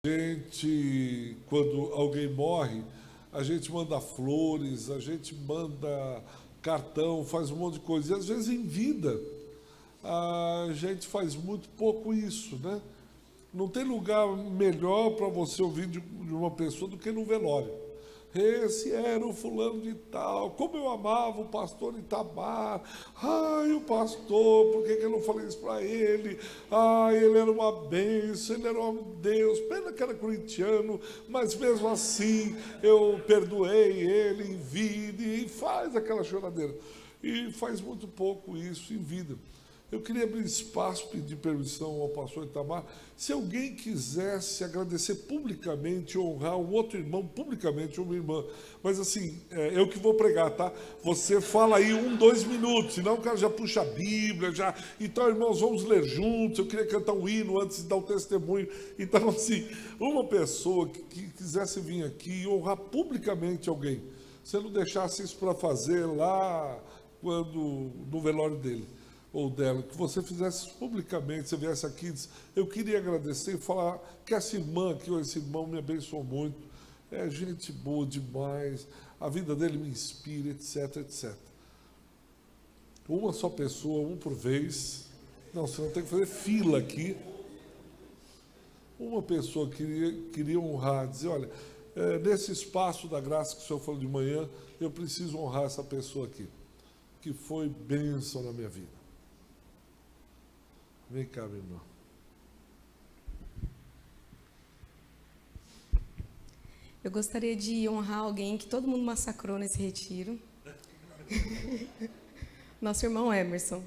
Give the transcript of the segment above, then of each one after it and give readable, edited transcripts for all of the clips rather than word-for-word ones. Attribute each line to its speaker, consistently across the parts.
Speaker 1: gente, quando alguém morre, a gente manda flores, a gente manda cartão, faz um monte de coisa. E às vezes em vida, a gente faz muito pouco isso, né? Não tem lugar melhor para você ouvir de uma pessoa do que no velório. Esse era o fulano de tal, como eu amava o pastor Itamar, ai, o pastor, por que eu não falei isso para ele? Ai, ele era uma bênção, ele era um homem de Deus, pena que era corintiano, mas mesmo assim eu perdoei ele em vida, e faz aquela choradeira. E faz muito pouco isso em vida. Eu queria abrir espaço, pedir permissão ao pastor Itamar, se alguém quisesse agradecer publicamente, honrar um outro irmão publicamente, ou uma irmã, mas assim, eu que vou pregar, tá? Você fala aí 2 minutos, senão o cara já puxa a Bíblia, já... Então, irmãos, vamos ler juntos, eu queria cantar um hino antes de dar o testemunho. Então, assim, uma pessoa que quisesse vir aqui e honrar publicamente alguém, se não deixasse isso para fazer lá quando, no velório dele, ou dela, que você fizesse isso publicamente, você viesse aqui e disse, eu queria agradecer e falar que essa irmã aqui, ou esse irmão me abençoou muito, é gente boa demais, a vida dele me inspira, etc, etc. Uma só pessoa, um por vez. Não, você não tem que fazer fila aqui. Uma pessoa queria honrar, dizer, olha, nesse espaço da graça que o senhor falou de manhã, eu preciso honrar essa pessoa aqui, que foi bênção na minha vida. Vem cá, meu irmão.
Speaker 2: Eu gostaria de honrar alguém que todo mundo massacrou nesse retiro. Nosso irmão Emerson.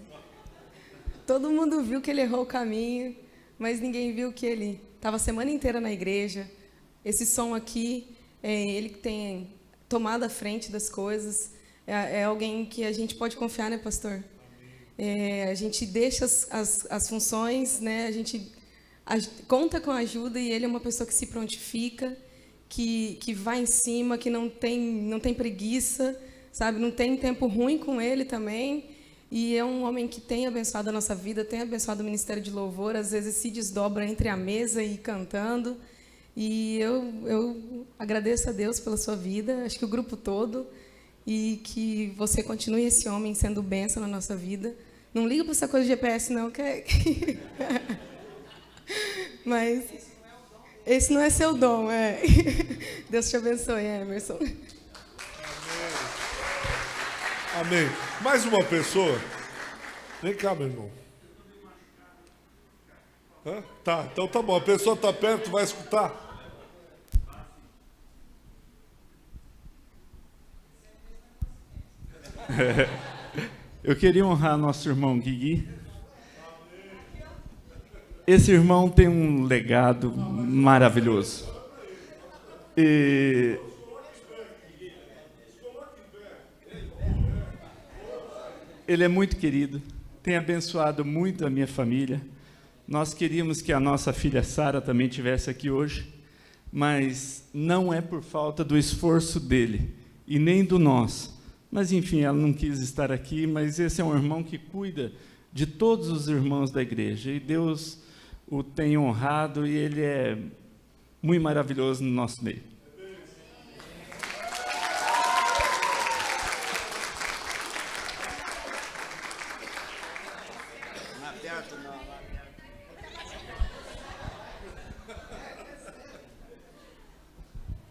Speaker 2: Todo mundo viu que ele errou o caminho, mas ninguém viu que ele estava a semana inteira na igreja. Esse som aqui, ele que tem tomado a frente das coisas. É alguém que a gente pode confiar, né, pastor? A gente deixa as funções, né? A gente conta com a ajuda e ele é uma pessoa que se prontifica, que vai em cima, que não tem preguiça, sabe? Não tem tempo ruim com ele também. E é um homem que tem abençoado a nossa vida, tem abençoado o Ministério de Louvor, às vezes se desdobra entre a mesa e cantando. E eu agradeço a Deus pela sua vida, acho que o grupo todo, e que você continue esse homem sendo bênção na nossa vida. Não liga para essa coisa de GPS, não, que é... Mas esse não é seu dom, é. Deus te abençoe, Emerson.
Speaker 1: Amém. Amém. Mais uma pessoa? Vem cá, meu irmão. Tá, então tá bom. A pessoa está perto, vai escutar.
Speaker 3: Eu queria honrar nosso irmão Guigui. Esse irmão tem um legado maravilhoso. Ele é muito querido, tem abençoado muito a minha família. Nós queríamos que a nossa filha Sara também estivesse aqui hoje, mas não é por falta do esforço dele e nem do nosso. Mas, enfim, ela não quis estar aqui, mas esse é um irmão que cuida de todos os irmãos da igreja, e Deus o tem honrado, e ele é muito maravilhoso no nosso meio.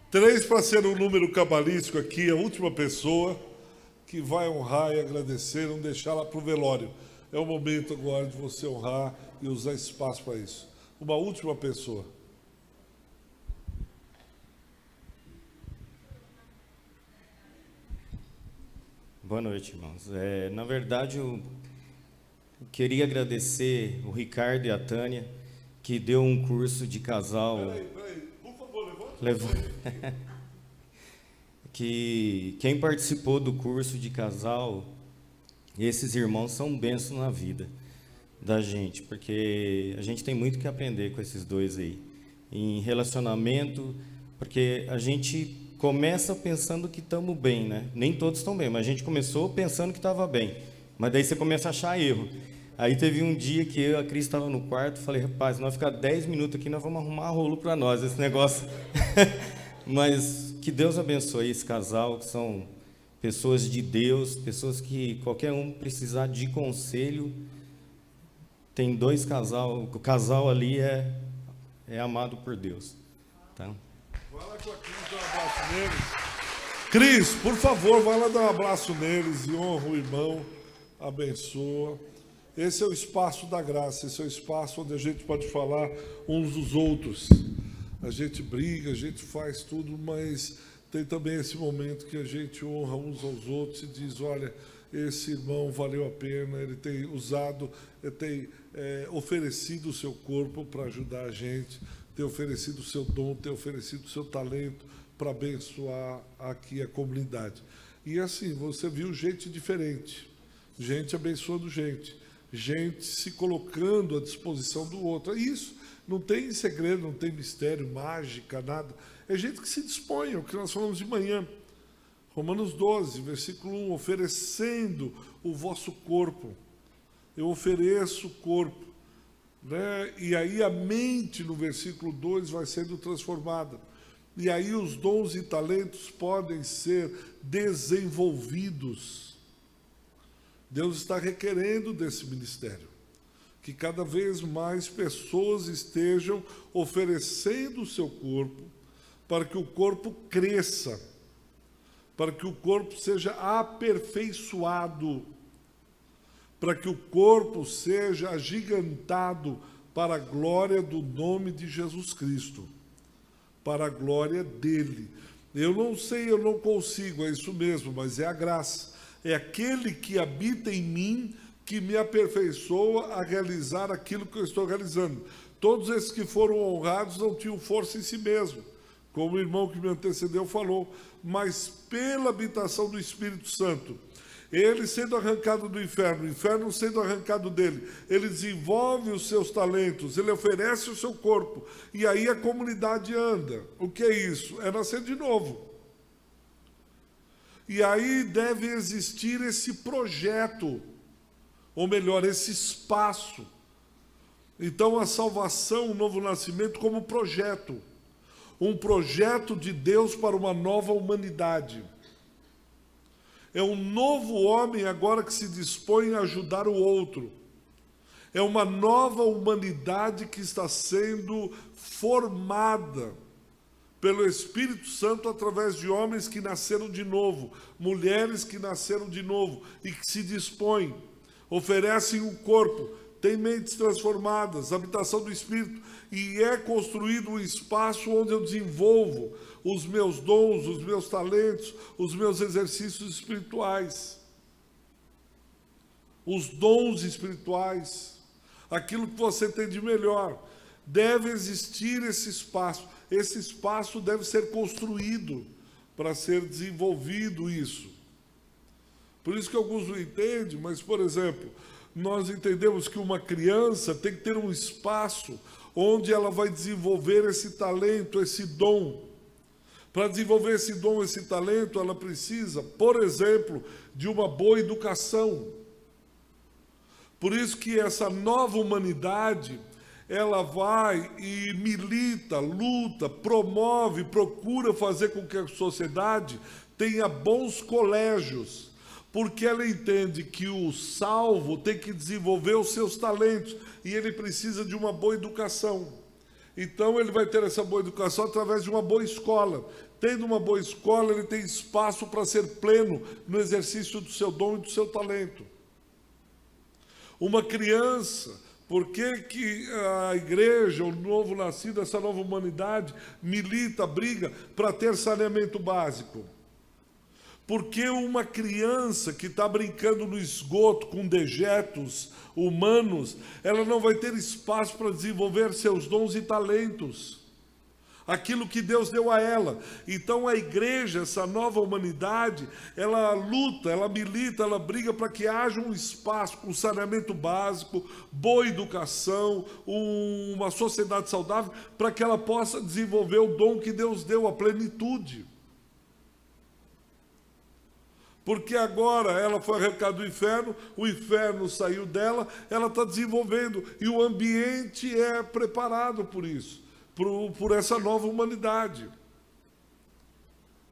Speaker 1: Três para ser um número cabalístico aqui, a última pessoa que vai honrar e agradecer, não deixar lá para o velório. É o momento agora de você honrar e usar espaço para isso. Uma última pessoa.
Speaker 4: Boa noite, irmãos. Na verdade, eu queria agradecer o Ricardo e a Tânia, que deu um curso de casal.
Speaker 1: Peraí, por favor, levanta.
Speaker 4: Que quem participou do curso de casal, esses irmãos são bênçãos na vida da gente, porque a gente tem muito que aprender com esses dois aí, em relacionamento, porque a gente começa pensando que estamos bem, né? Nem todos estão bem, mas a gente começou pensando que estava bem, mas daí você começa a achar erro. Aí teve um dia que eu e a Cris estava no quarto, falei, rapaz, nós ficar 10 minutos aqui, nós vamos arrumar rolo para nós, esse negócio. Mas que Deus abençoe esse casal, que são pessoas de Deus, pessoas que qualquer um precisar de conselho. Tem dois casal, o casal ali é amado por Deus. Tá?
Speaker 1: Vai lá com a Cris, dá um abraço neles. Cris, por favor, vai lá dar um abraço neles e honra o irmão, abençoa. Esse é o espaço da graça, esse é o espaço onde a gente pode falar uns dos outros. A gente briga, a gente faz tudo, mas tem também esse momento que a gente honra uns aos outros e diz, olha, esse irmão valeu a pena, ele tem usado, ele tem oferecido o seu corpo para ajudar a gente, tem oferecido o seu dom, tem oferecido o seu talento para abençoar aqui a comunidade. E assim, você viu gente diferente, gente abençoando gente se colocando à disposição do outro. É isso, não tem segredo, não tem mistério, mágica, nada. É gente que se dispõe, é o que nós falamos de manhã. Romanos 12, versículo 1, oferecendo o vosso corpo. Eu ofereço o corpo. Né? E aí a mente, no versículo 2, vai sendo transformada. E aí os dons e talentos podem ser desenvolvidos. Deus está requerendo desse ministério, que cada vez mais pessoas estejam oferecendo o seu corpo, para que o corpo cresça, para que o corpo seja aperfeiçoado, para que o corpo seja agigantado para a glória do nome de Jesus Cristo, para a glória dele. Eu não sei, eu não consigo, é isso mesmo, mas é a graça. É aquele que habita em mim que me aperfeiçoa a realizar aquilo que eu estou realizando. Todos esses que foram honrados não tinham força em si mesmo, como o irmão que me antecedeu falou, mas pela habitação do Espírito Santo, ele sendo arrancado do inferno, o inferno sendo arrancado dele, ele desenvolve os seus talentos, ele oferece o seu corpo, e aí a comunidade anda. O que é isso? É nascer de novo. E aí deve existir esse projeto, ou melhor, esse espaço. Então a salvação, o novo nascimento como projeto. Um projeto de Deus para uma nova humanidade. É um novo homem agora que se dispõe a ajudar o outro. É uma nova humanidade que está sendo formada pelo Espírito Santo através de homens que nasceram de novo, mulheres que nasceram de novo e que se dispõem, oferecem o corpo, têm mentes transformadas, habitação do Espírito, e é construído um espaço onde eu desenvolvo os meus dons, os meus talentos, os meus exercícios espirituais, os dons espirituais, aquilo que você tem de melhor. Deve existir esse espaço. Esse espaço deve ser construído para ser desenvolvido isso. Por isso que alguns não entendem, mas, por exemplo, nós entendemos que uma criança tem que ter um espaço onde ela vai desenvolver esse talento, esse dom. Para desenvolver esse dom, esse talento, ela precisa, por exemplo, de uma boa educação. Por isso que essa nova humanidade, ela vai e milita, luta, promove, procura fazer com que a sociedade tenha bons colégios, porque ela entende que o salvo tem que desenvolver os seus talentos e ele precisa de uma boa educação. Então ele vai ter essa boa educação através de uma boa escola. Tendo uma boa escola, ele tem espaço para ser pleno no exercício do seu dom e do seu talento. Uma criança... Por que a igreja, o novo nascido, essa nova humanidade, milita, briga para ter saneamento básico? Porque uma criança que está brincando no esgoto com dejetos humanos, ela não vai ter espaço para desenvolver seus dons e talentos, aquilo que Deus deu a ela. Então a igreja, essa nova humanidade, ela luta, ela milita, ela briga para que haja um espaço com saneamento básico, boa educação, uma sociedade saudável, para que ela possa desenvolver o dom que Deus deu, a plenitude. Porque agora ela foi arrancada do inferno, o inferno saiu dela, ela está desenvolvendo, e o ambiente é preparado por isso, por essa nova humanidade.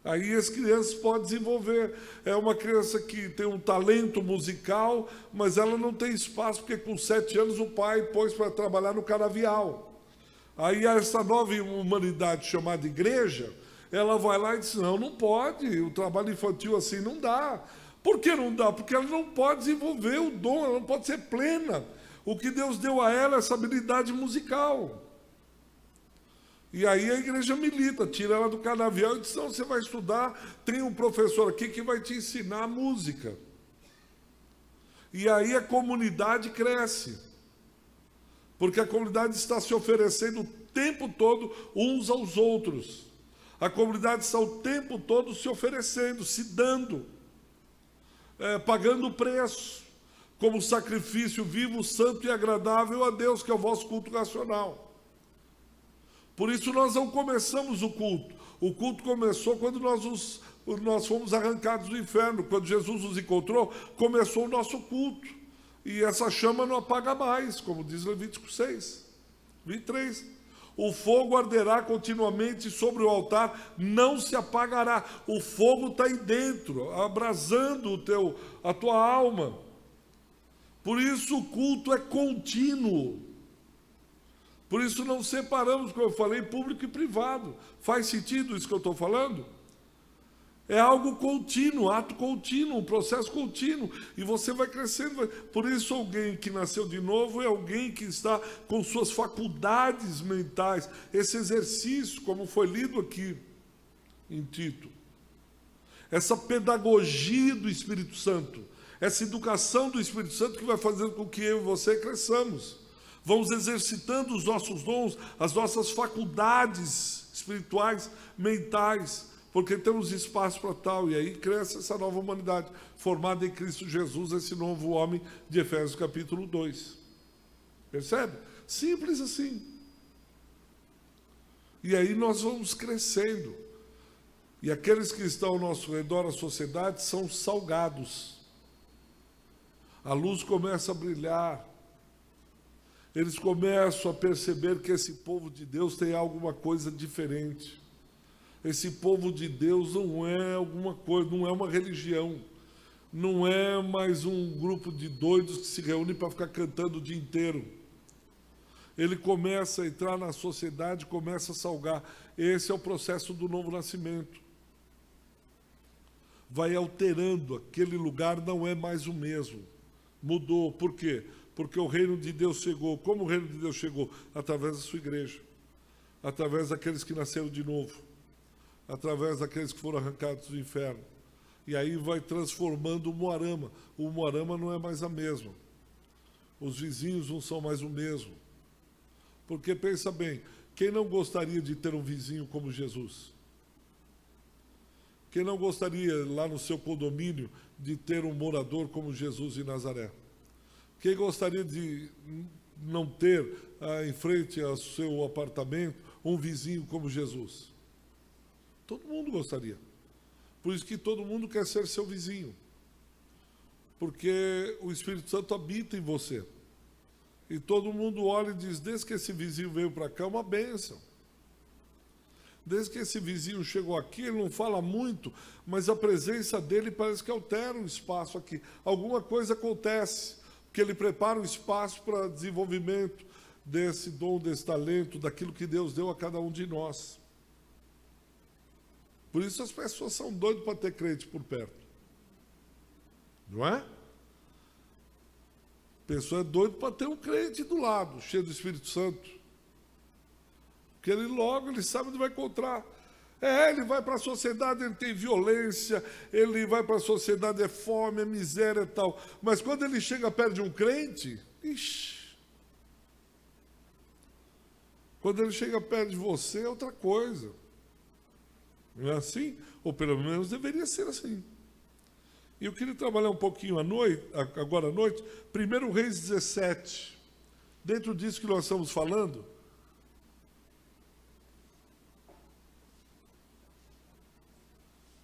Speaker 1: Aí as crianças podem desenvolver. É uma criança que tem um talento musical, mas ela não tem espaço, porque com 7 anos o pai pôs para trabalhar no canavial. Aí essa nova humanidade chamada igreja, ela vai lá e diz, não pode, o trabalho infantil assim não dá. Por que não dá? Porque ela não pode desenvolver o dom, ela não pode ser plena. O que Deus deu a ela é essa habilidade musical. E aí a igreja milita, tira ela do canavial e diz, não, você vai estudar, tem um professor aqui que vai te ensinar a música. E aí a comunidade cresce, porque a comunidade está se oferecendo o tempo todo uns aos outros. A comunidade está o tempo todo se oferecendo, se dando, pagando o preço, como sacrifício vivo, santo e agradável a Deus, que é o vosso culto racional. Por isso nós não começamos o culto. O culto começou quando nós fomos arrancados do inferno. Quando Jesus nos encontrou, começou o nosso culto. E essa chama não apaga mais, como diz Levítico 6, 23. O fogo arderá continuamente sobre o altar, não se apagará. O fogo está aí dentro, abrasando a tua alma. Por isso o culto é contínuo. Por isso não separamos, como eu falei, público e privado. Faz sentido isso que eu estou falando? É algo contínuo, ato contínuo, um processo contínuo. E você vai crescendo. Por isso alguém que nasceu de novo é alguém que está com suas faculdades mentais. Esse exercício, como foi lido aqui em Tito. Essa pedagogia do Espírito Santo. Essa educação do Espírito Santo que vai fazendo com que eu e você cresçamos. Vamos exercitando os nossos dons, as nossas faculdades espirituais, mentais, porque temos espaço para tal. E aí cresce essa nova humanidade, formada em Cristo Jesus, esse novo homem de Efésios capítulo 2. Percebe? Simples assim. E aí nós vamos crescendo. E aqueles que estão ao nosso redor, a sociedade, são salgados. A luz começa a brilhar. Eles começam a perceber que esse povo de Deus tem alguma coisa diferente. Esse povo de Deus não é alguma coisa, não é uma religião. Não é mais um grupo de doidos que se reúnem para ficar cantando o dia inteiro. Ele começa a entrar na sociedade, começa a salgar. Esse é o processo do novo nascimento. Vai alterando, aquele lugar não é mais o mesmo. Mudou. Por quê? Porque o reino de Deus chegou. Como o reino de Deus chegou? Através da sua igreja. Através daqueles que nasceram de novo. Através daqueles que foram arrancados do inferno. E aí vai transformando o Moarama. O Moarama não é mais a mesma. Os vizinhos não são mais o mesmo. Porque, pensa bem, quem não gostaria de ter um vizinho como Jesus? Quem não gostaria, lá no seu condomínio, de ter um morador como Jesus de Nazaré? Quem gostaria de não ter em frente ao seu apartamento um vizinho como Jesus? Todo mundo gostaria. Por isso que todo mundo quer ser seu vizinho. Porque o Espírito Santo habita em você. E todo mundo olha e diz, desde que esse vizinho veio para cá, é uma bênção. Desde que esse vizinho chegou aqui, ele não fala muito, mas a presença dele parece que altera o espaço aqui. Alguma coisa acontece. Que ele prepara um espaço para desenvolvimento desse dom, desse talento, daquilo que Deus deu a cada um de nós. Por isso as pessoas são doidas para ter crente por perto. Não é? A pessoa é doida para ter um crente do lado, cheio do Espírito Santo. Porque ele sabe onde vai encontrar. Ele vai para a sociedade, ele tem violência, ele vai para a sociedade, é fome, é miséria e tal. Mas quando ele chega perto de um crente, quando ele chega perto de você é outra coisa. Não é assim? Ou pelo menos deveria ser assim. E eu queria trabalhar um pouquinho agora à noite, 1 Reis 17. Dentro disso que nós estamos falando,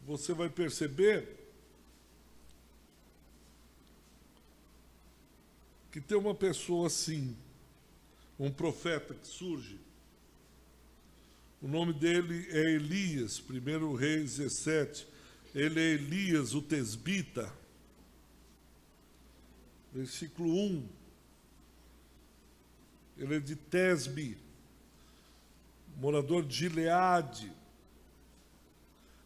Speaker 1: você vai perceber que tem uma pessoa assim, um profeta que surge. O nome dele é Elias, 1 Reis 17. Ele é Elias, o tesbita. Versículo 1. Ele é de Tesbe, morador de Gileade.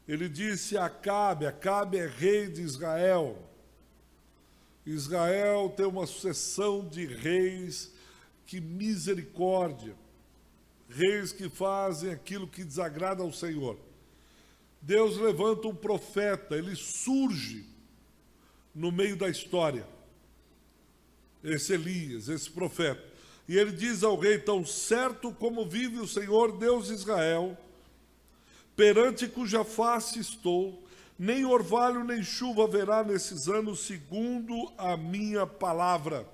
Speaker 1: Ele disse a Acabe é rei de Israel. Israel tem uma sucessão de reis, que misericórdia. Reis que fazem aquilo que desagrada ao Senhor. Deus levanta um profeta, ele surge no meio da história. Esse Elias, esse profeta. E ele diz ao rei: tão certo como vive o Senhor Deus de Israel, perante cuja face estou, nem orvalho nem chuva haverá nesses anos, segundo a minha palavra.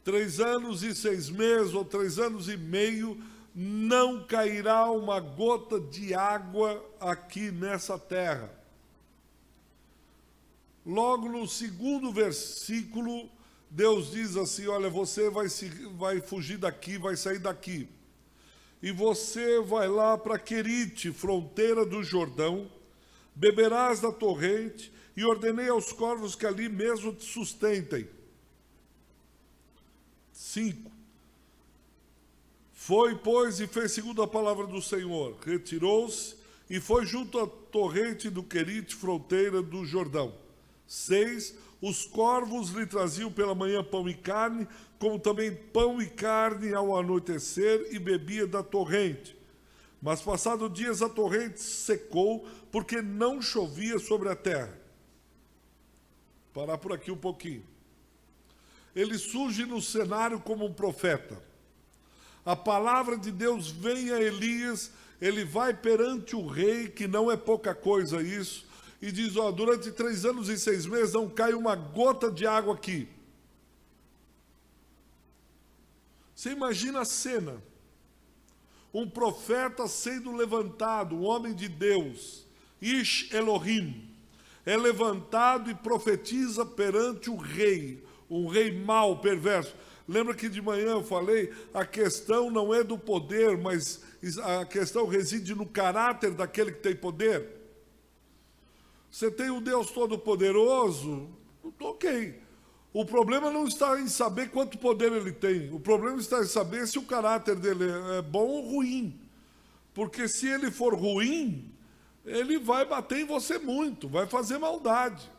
Speaker 1: 3 anos e 6 meses, ou 3 anos e meio, não cairá uma gota de água aqui nessa terra. Logo no 2º versículo, Deus diz assim: olha, você vai fugir daqui, vai sair daqui. E você vai lá para Querite, fronteira do Jordão, beberás da torrente, e ordenei aos corvos que ali mesmo te sustentem. 5. Foi, pois, e fez segundo a palavra do Senhor. Retirou-se e foi junto à torrente do Querite, fronteira do Jordão. 6. Os corvos lhe traziam pela manhã pão e carne, como também pão e carne ao anoitecer, e bebia da torrente. Mas passados dias a torrente secou, porque não chovia sobre a terra. Parar por aqui um pouquinho. Ele surge no cenário como um profeta. A palavra de Deus vem a Elias, ele vai perante o rei, que não é pouca coisa isso, e diz: ó, durante 3 anos e 6 meses não cai uma gota de água aqui. Você imagina a cena, um profeta sendo levantado, um homem de Deus, Ish Elohim, é levantado e profetiza perante o rei, um rei mau, perverso. Lembra que de manhã eu falei, a questão não é do poder, mas a questão reside no caráter daquele que tem poder. Você tem um Deus Todo-Poderoso, ok. O problema não está em saber quanto poder ele tem. O problema está em saber se o caráter dele é bom ou ruim. Porque se ele for ruim, ele vai bater em você muito, vai fazer maldade.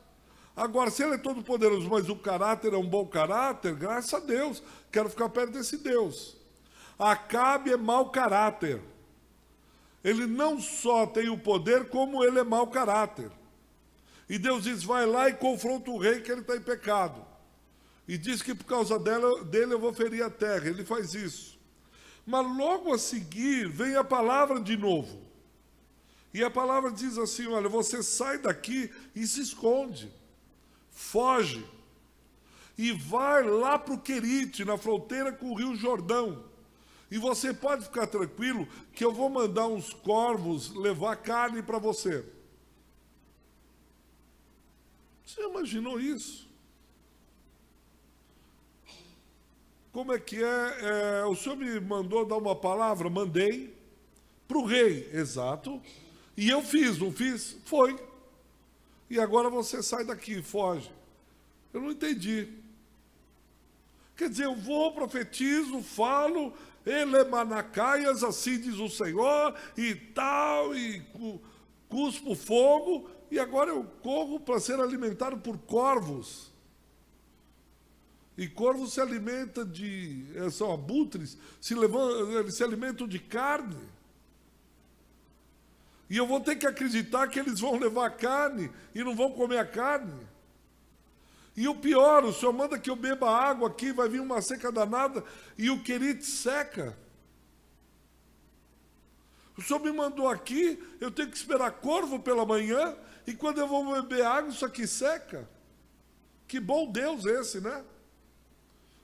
Speaker 1: Agora, se ele é todo poderoso, mas o caráter é um bom caráter, graças a Deus, quero ficar perto desse Deus. Acabe é mau caráter. Ele não só tem o poder, como ele é mau caráter. E Deus diz: vai lá e confronta o rei, que ele está em pecado. E diz que por causa dele eu vou ferir a terra. Ele faz isso. Mas logo a seguir vem a palavra de novo. E a palavra diz assim: olha, você sai daqui e se esconde. Foge. E vai lá para o Querite, na fronteira com o rio Jordão. E você pode ficar tranquilo que eu vou mandar uns corvos levar carne para você. Você imaginou isso? Como é que é? O senhor me mandou dar uma palavra? Mandei para o rei, exato. E eu fiz, não fiz? Foi. E agora você sai daqui, foge. Eu não entendi. Quer dizer, eu vou, profetizo, falo, Elemanacaias, assim diz o Senhor, e tal, e cuspo fogo, e agora eu corro para ser alimentado por corvos. E corvos se alimenta de, são abutres, eles se alimentam de carne. E eu vou ter que acreditar que eles vão levar carne e não vão comer a carne. E o pior, o senhor manda que eu beba água aqui, vai vir uma seca danada e o Querite seca. O senhor me mandou aqui, eu tenho que esperar corvo pela manhã e quando eu vou beber água, isso aqui seca. Que bom Deus esse, né?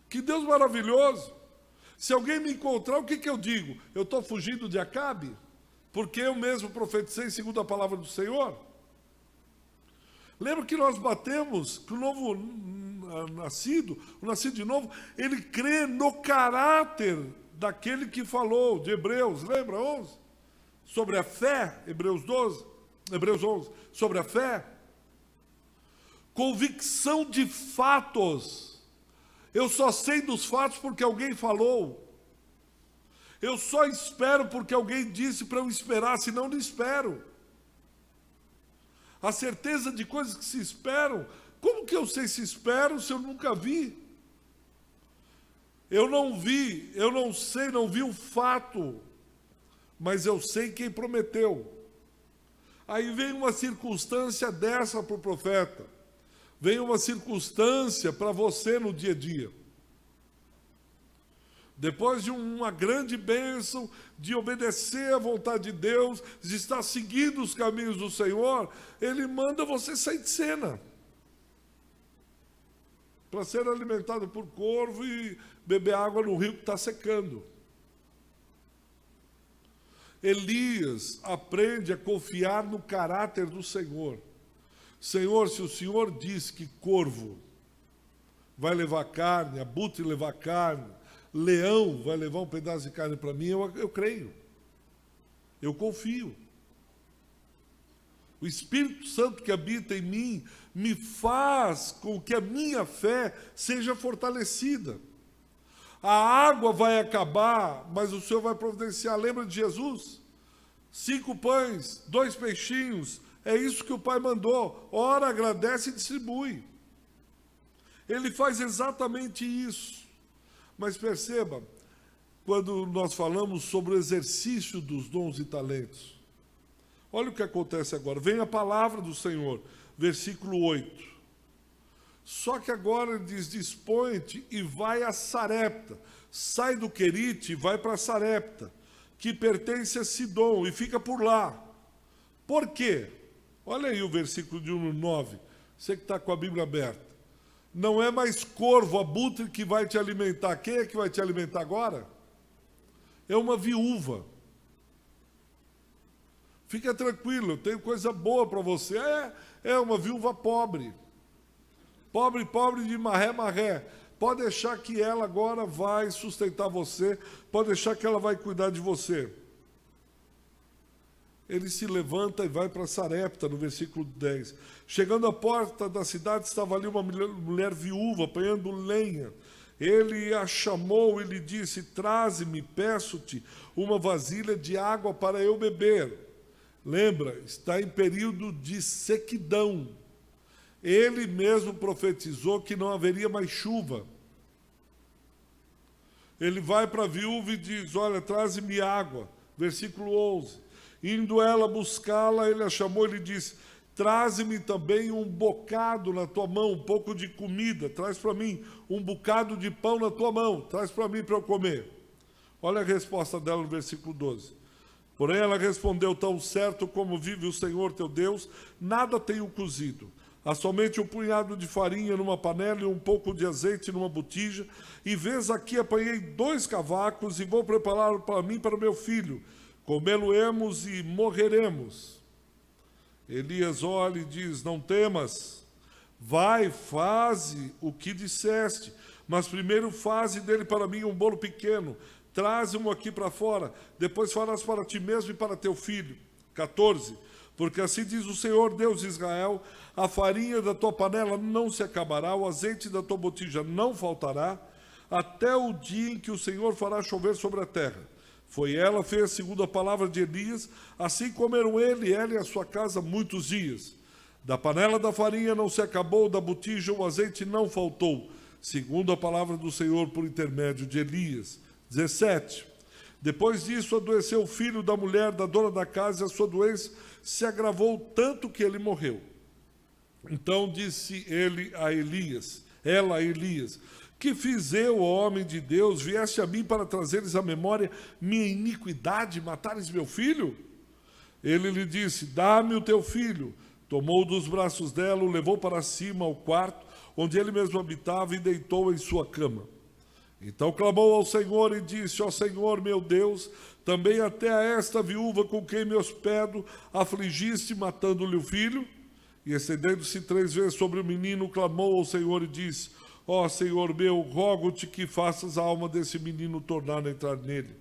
Speaker 1: Que Deus maravilhoso. Se alguém me encontrar, o que eu digo? Eu estou fugindo de Acabe? Porque eu mesmo profetizei segundo a palavra do Senhor? Lembra que nós batemos, que o novo nascido, o nascido de novo, ele crê no caráter daquele que falou, de Hebreus, lembra 11? Sobre a fé, Hebreus 11, sobre a fé. Convicção de fatos. Eu só sei dos fatos porque alguém falou. Eu só espero porque alguém disse para eu esperar, senão não espero. A certeza de coisas que se esperam. Como que eu sei se espero se eu nunca vi? Eu não vi, eu não sei, não vi o fato, mas eu sei quem prometeu. Aí vem uma circunstância dessa para o profeta. Vem uma circunstância para você no dia a dia. Depois de uma grande bênção, de obedecer à vontade de Deus, de estar seguindo os caminhos do Senhor, Ele manda você sair de cena. Para ser alimentado por corvo e beber água no rio que está secando. Elias aprende a confiar no caráter do Senhor. Senhor, se o Senhor diz que corvo vai levar carne, abutre levar carne, leão vai levar um pedaço de carne para mim, eu creio. Eu confio. O Espírito Santo que habita em mim me faz com que a minha fé seja fortalecida. A água vai acabar, mas o Senhor vai providenciar. Lembra de Jesus? 5 pães, 2 peixinhos, é isso que o Pai mandou. Ora, agradece e distribui. Ele faz exatamente isso. Mas perceba, quando nós falamos sobre o exercício dos dons e talentos, olha o que acontece agora. Vem a palavra do Senhor, versículo 8. Só que agora ele diz, dispõe-te e vai a Sarepta. Sai do Querite e vai para Sarepta, que pertence a Sidom, e fica por lá. Por quê? Olha aí o versículo de 1:9. Você que está com a Bíblia aberta. Não é mais corvo, abutre que vai te alimentar. Quem é que vai te alimentar agora? É uma viúva. Fica tranquilo, eu tenho coisa boa para você. É uma viúva pobre. Pobre de maré. Pode deixar que ela agora vai sustentar você. Pode deixar que ela vai cuidar de você. Ele se levanta e vai para Sarepta, no versículo 10. Chegando à porta da cidade, estava ali uma mulher viúva, apanhando lenha. Ele a chamou e lhe disse, traze-me, peço-te, uma vasilha de água para eu beber. Lembra, está em período de sequidão. Ele mesmo profetizou que não haveria mais chuva. Ele vai para a viúva e diz, olha, traze-me água. Versículo 11. Indo ela buscá-la, ele a chamou e lhe disse, traze-me também um bocado na tua mão, um pouco de comida, traz para mim um bocado de pão na tua mão, traz para mim para eu comer. Olha a resposta dela no versículo 12. Porém ela respondeu, tão certo como vive o Senhor teu Deus, nada tenho cozido. Há somente um punhado de farinha numa panela e um pouco de azeite numa botija, e vês aqui apanhei 2 cavacos e vou preparar para mim e para o meu filho. Comê-lo-emos e morreremos. Elias olha e diz, não temas, vai, faze o que disseste, mas primeiro faze dele para mim um bolo pequeno, traze-mo aqui para fora, depois farás para ti mesmo e para teu filho. 14. Porque assim diz o Senhor Deus de Israel, a farinha da tua panela não se acabará, o azeite da tua botija não faltará, até o dia em que o Senhor fará chover sobre a terra. Foi ela, fez segundo a palavra de Elias, assim comeram ele e a sua casa muitos dias. Da panela da farinha não se acabou, da botija o azeite não faltou, segundo a palavra do Senhor por intermédio de Elias. 17. Depois disso adoeceu o filho da mulher da dona da casa, e a sua doença se agravou tanto que ele morreu. Então disse ela a Elias, que fiz eu, ó homem de Deus, vieste a mim para trazeres à memória minha iniquidade e matares meu filho? Ele lhe disse, dá-me o teu filho. Tomou dos braços dela, o levou para cima ao quarto, onde ele mesmo habitava, e deitou em sua cama. Então clamou ao Senhor e disse, ó Senhor meu Deus, também até a esta viúva com quem me hospedo afligiste, matando-lhe o filho? E estendendo-se 3 vezes sobre o menino, clamou ao Senhor e disse: ó Senhor meu, rogo-te que faças a alma desse menino tornar a entrar nele.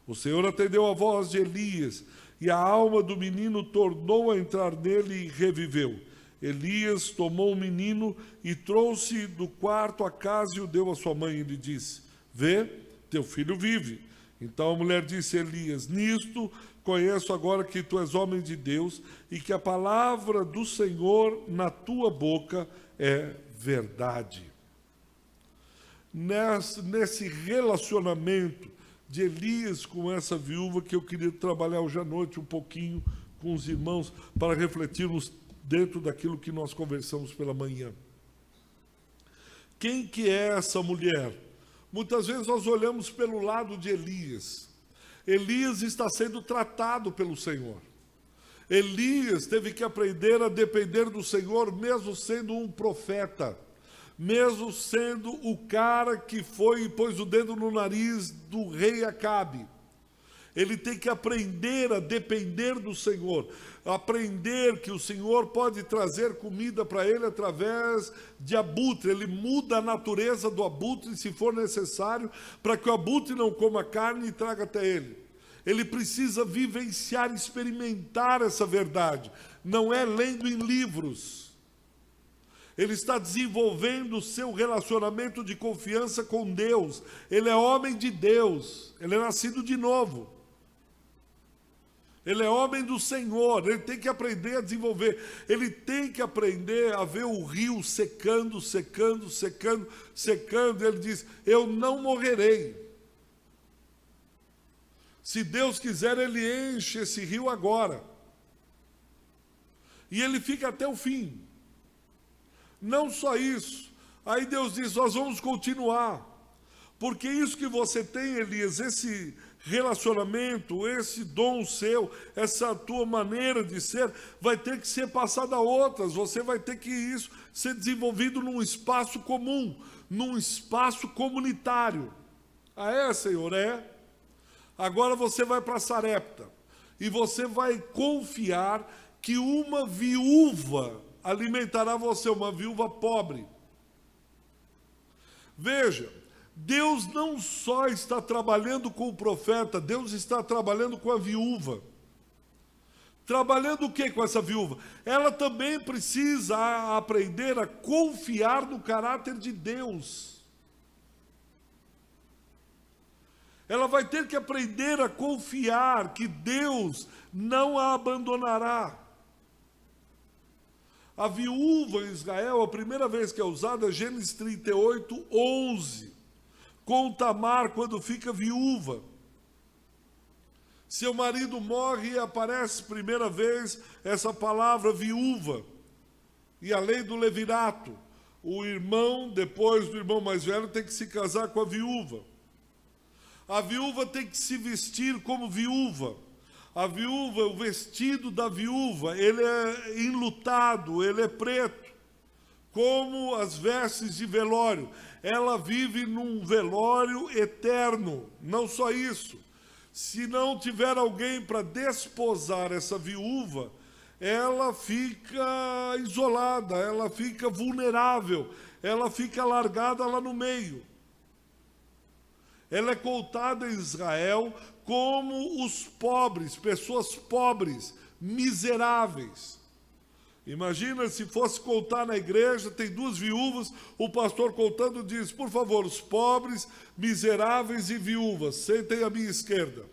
Speaker 1: O Senhor atendeu a voz de Elias, e a alma do menino tornou a entrar nele e reviveu. Elias tomou o menino e trouxe do quarto a casa e o deu à sua mãe e lhe disse: vê, teu filho vive. Então a mulher disse a Elias: nisto conheço agora que tu és homem de Deus e que a palavra do Senhor na tua boca é verdade. Nesse relacionamento de Elias com essa viúva que eu queria trabalhar hoje à noite um pouquinho com os irmãos para refletirmos dentro daquilo que nós conversamos pela manhã. Quem que é essa mulher? Muitas vezes nós olhamos pelo lado de Elias. Elias está sendo tratado pelo Senhor. Elias teve que aprender a depender do Senhor, mesmo sendo um profeta, mesmo sendo o cara que foi e pôs o dedo no nariz do rei Acabe. Ele tem que aprender a depender do Senhor, aprender que o Senhor pode trazer comida para ele através de abutre. Ele muda a natureza do abutre, se for necessário, para que o abutre não coma carne e traga até ele. Ele precisa vivenciar, experimentar essa verdade. Não é lendo em livros. Ele está desenvolvendo o seu relacionamento de confiança com Deus. Ele é homem de Deus. Ele é nascido de novo. Ele é homem do Senhor, ele tem que aprender a desenvolver, ele tem que aprender a ver o rio secando, secando, secando, secando. Ele diz: eu não morrerei. Se Deus quiser, ele enche esse rio agora. E ele fica até o fim. Não só isso. Aí Deus diz: nós vamos continuar. Porque isso que você tem, Elias, esse relacionamento, esse dom seu, essa tua maneira de ser, vai ter que ser passada a outras. Você vai ter que isso ser desenvolvido num espaço comum, num espaço comunitário. Ah, é, Senhor? É. Agora você vai para Sarepta e você vai confiar que uma viúva alimentará você, uma viúva pobre. Veja, Deus não só está trabalhando com o profeta, Deus está trabalhando com a viúva. Trabalhando o que com essa viúva? Ela também precisa aprender a confiar no caráter de Deus. Ela vai ter que aprender a confiar que Deus não a abandonará. A viúva em Israel, a primeira vez que é usada é Gênesis 38, 11. Com Tamar, quando fica viúva. Seu marido morre e aparece primeira vez essa palavra viúva. E a lei do levirato. O irmão, depois do irmão mais velho, tem que se casar com a viúva. A viúva tem que se vestir como viúva. A viúva, o vestido da viúva, ele é enlutado, ele é preto, como as vestes de velório. Ela vive num velório eterno. Não só isso, se não tiver alguém para desposar essa viúva, ela fica isolada, ela fica vulnerável, ela fica largada lá no meio. Ela é contada em Israel como os pobres, pessoas pobres, miseráveis. Imagina se fosse contar na igreja, tem 2 viúvas, o pastor contando diz: por favor, os pobres, miseráveis e viúvas, sentem à minha esquerda.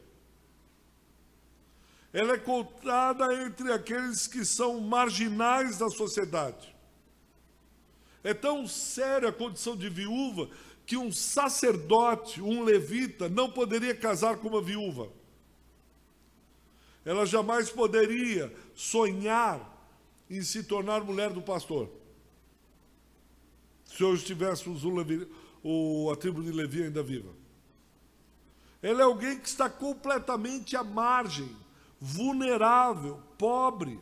Speaker 1: Ela é contada entre aqueles que são marginais da sociedade. É tão séria a condição de viúva que um sacerdote, um levita, não poderia casar com uma viúva. Ela jamais poderia sonhar em se tornar mulher do pastor. Se hoje tivéssemos a tribo de Levi ainda viva. Ela é alguém que está completamente à margem, vulnerável, pobre.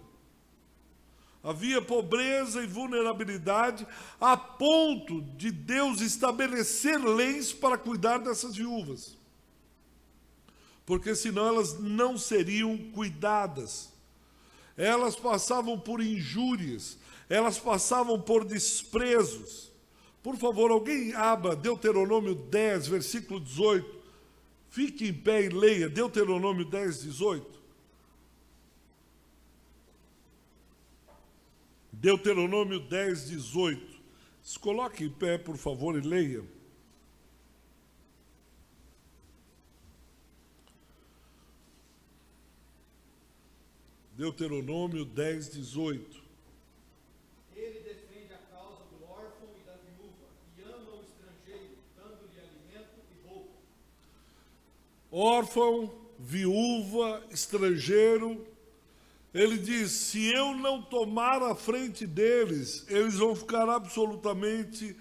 Speaker 1: Havia pobreza e vulnerabilidade a ponto de Deus estabelecer leis para cuidar dessas viúvas. Porque senão elas não seriam cuidadas. Elas passavam por injúrias, Elas passavam por desprezos. Por favor, alguém abra Deuteronômio 10, versículo 18. Fique em pé e leia Deuteronômio 10, 18. Deuteronômio 10, 18. Se coloque em pé, por favor, e leia. Deuteronômio 10, 18.
Speaker 5: Ele defende a causa do órfão e da viúva, e ama o estrangeiro, dando-lhe alimento e roupa.
Speaker 1: Órfão, viúva, estrangeiro. Ele diz, se eu não tomar a frente deles, eles vão ficar absolutamente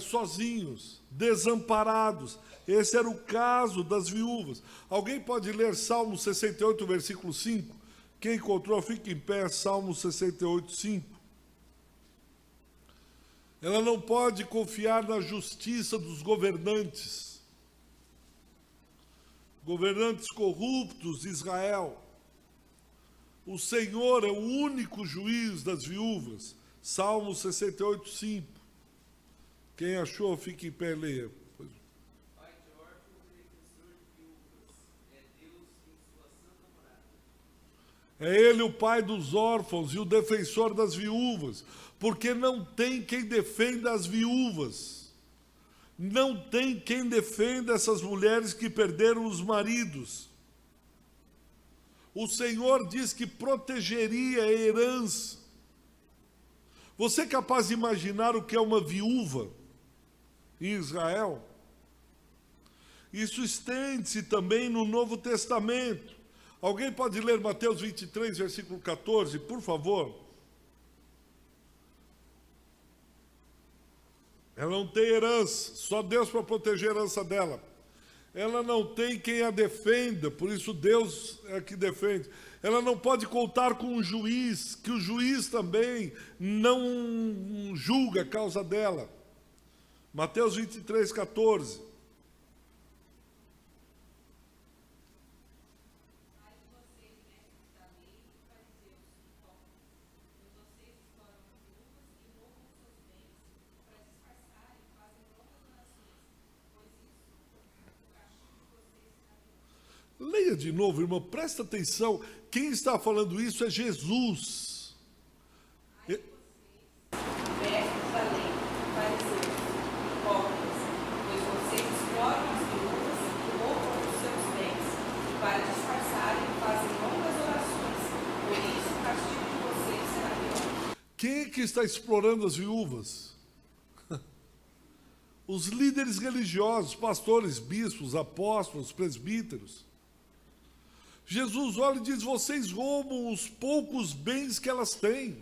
Speaker 1: sozinhos, desamparados. Esse era o caso das viúvas. Alguém pode ler Salmo 68, versículo 5? Quem encontrou, fique em pé, Salmo 68, 5. Ela não pode confiar na justiça dos governantes corruptos de Israel. O Senhor é o único juiz das viúvas. Salmo 68, 5. Quem achou, fique em pé e leia.
Speaker 6: Pai de órfãos e defensor de viúvas, é Deus em sua santa morada.
Speaker 1: É Ele o pai dos órfãos e o defensor das viúvas, porque não tem quem defenda as viúvas. Não tem quem defenda essas mulheres que perderam os maridos. O Senhor diz que protegeria a herança. Você é capaz de imaginar o que é uma viúva em Israel? Isso estende-se também no Novo Testamento. Alguém pode ler Mateus 23, versículo 14, por favor? Ela não tem herança, só Deus para proteger a herança dela. Ela não tem quem a defenda, por isso Deus é que defende. Ela não pode contar com um juiz, que o juiz também não julga a causa dela. Mateus 23, 14. Leia de novo, irmão, presta atenção. Quem está falando isso é Jesus.
Speaker 7: Mestres da lei, fariseus, hipócritas, pois vocês exploram as viúvas e roubam os seus bens, e para disfarçarem fazem longas orações. Por isso o castigo de vocês será pior.
Speaker 1: Quem é que está explorando as viúvas? Os líderes religiosos, pastores, bispos, apóstolos, presbíteros. Jesus olha e diz, vocês roubam os poucos bens que elas têm.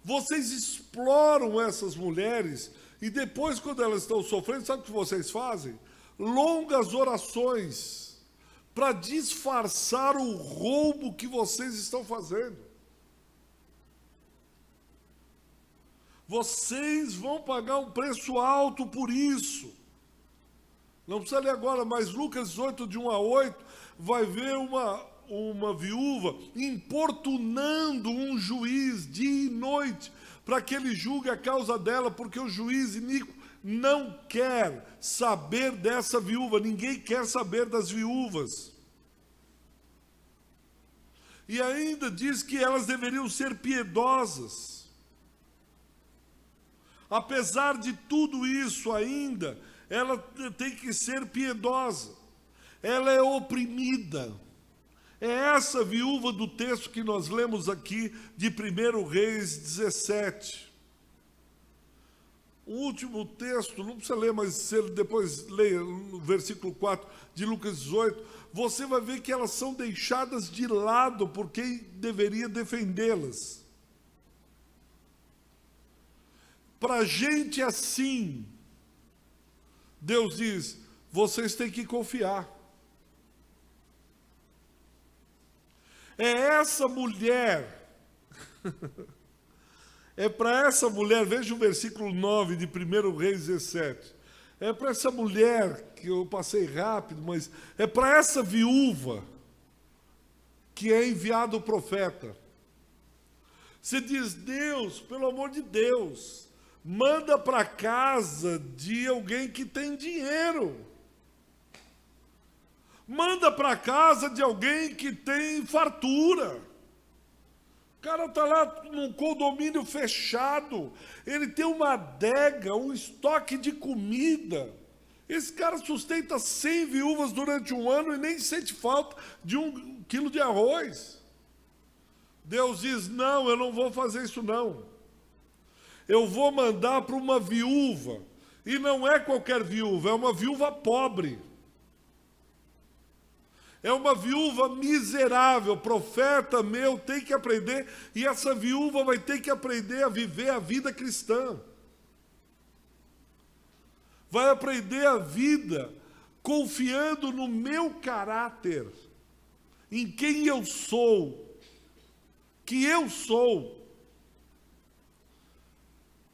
Speaker 1: Vocês exploram essas mulheres e depois, quando elas estão sofrendo, sabe o que vocês fazem? Longas orações para disfarçar o roubo que vocês estão fazendo. Vocês vão pagar um preço alto por isso. Não precisa ler agora, mas Lucas 18, de 1 a 8, vai ver uma viúva importunando um juiz dia e noite para que ele julgue a causa dela, porque o juiz iníquo não quer saber dessa viúva, ninguém quer saber das viúvas. E ainda diz que elas deveriam ser piedosas. Apesar de tudo isso ainda, ela tem que ser piedosa. Ela é oprimida. É essa viúva do texto que nós lemos aqui de 1 Reis 17. O último texto, não precisa ler, mas se depois leia o versículo 4 de Lucas 18, você vai ver que elas são deixadas de lado por quem deveria defendê-las. Para gente assim, Deus diz, vocês têm que confiar. É essa mulher, é para essa mulher, veja o versículo 9 de 1 Reis 17, é para essa mulher, que eu passei rápido, mas é para essa viúva que é enviado o profeta. Você diz, Deus, pelo amor de Deus, manda para casa de alguém que tem dinheiro. Manda para casa de alguém que tem fartura. O cara está lá num condomínio fechado, ele tem uma adega, um estoque de comida. Esse cara sustenta 100 viúvas durante um ano e nem sente falta de 1 quilo de arroz. Deus diz, não, eu não vou fazer isso não. Eu vou mandar para uma viúva, e não é qualquer viúva, é uma viúva pobre. É uma viúva miserável, profeta meu tem que aprender, e essa viúva vai ter que aprender a viver a vida cristã. Vai aprender a vida confiando no meu caráter, em quem eu sou, que eu sou.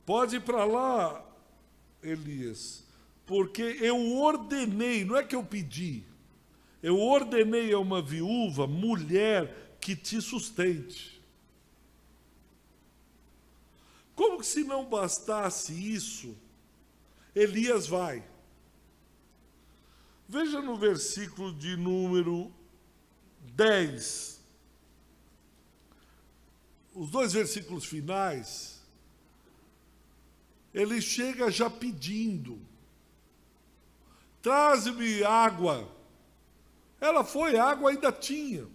Speaker 1: Pode ir para lá, Elias, porque eu ordenei, não é que eu pedi, eu ordenei a uma viúva, mulher, que te sustente. Como que se não bastasse isso, Elias vai. Veja no versículo de número 10. Os 2 versículos finais, ele chega já pedindo. Traze-me água. Ela foi, água ainda tinha.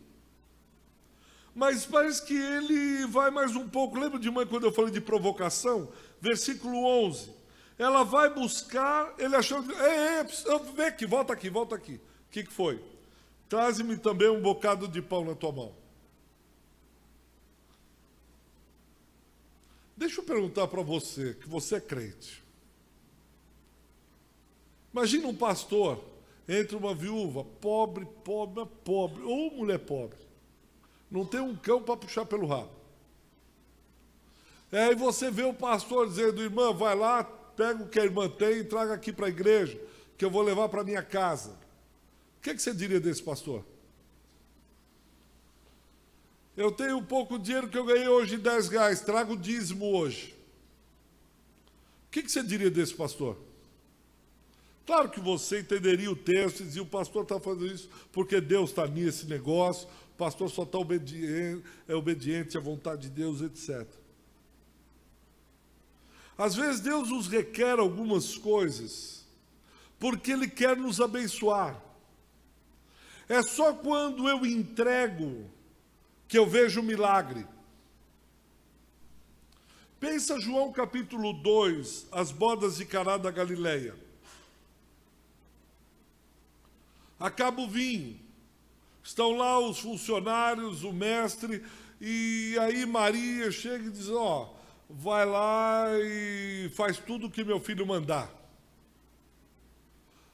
Speaker 1: Mas parece que ele vai mais um pouco. Lembra de mãe quando eu falei de provocação? Versículo 11. Ela vai buscar, ele achou, vem aqui, volta aqui, volta aqui. O que foi? Traze-me também um bocado de pão na tua mão. Deixa eu perguntar para você, que você é crente. Imagina um pastor entre uma viúva, pobre, ou mulher pobre. Não tem um cão para puxar pelo rabo. Aí você vê o pastor dizendo, irmã, vai lá, pega o que a irmã tem e traga aqui para a igreja, que eu vou levar para a minha casa. O que você diria desse pastor? Eu tenho um pouco de dinheiro que eu ganhei hoje, R$10, trago o dízimo hoje. O que você diria desse pastor? Claro que você entenderia o texto e dizia, o pastor está fazendo isso porque Deus está nesse negócio, o pastor só está obediente à vontade de Deus, etc. Às vezes Deus nos requer algumas coisas porque Ele quer nos abençoar. É só quando eu entrego que eu vejo o milagre. Pensa João capítulo 2, as bodas de Caná da Galileia. Acaba o vinho. Estão lá os funcionários, o mestre, e aí Maria chega e diz, vai lá e faz tudo o que meu filho mandar.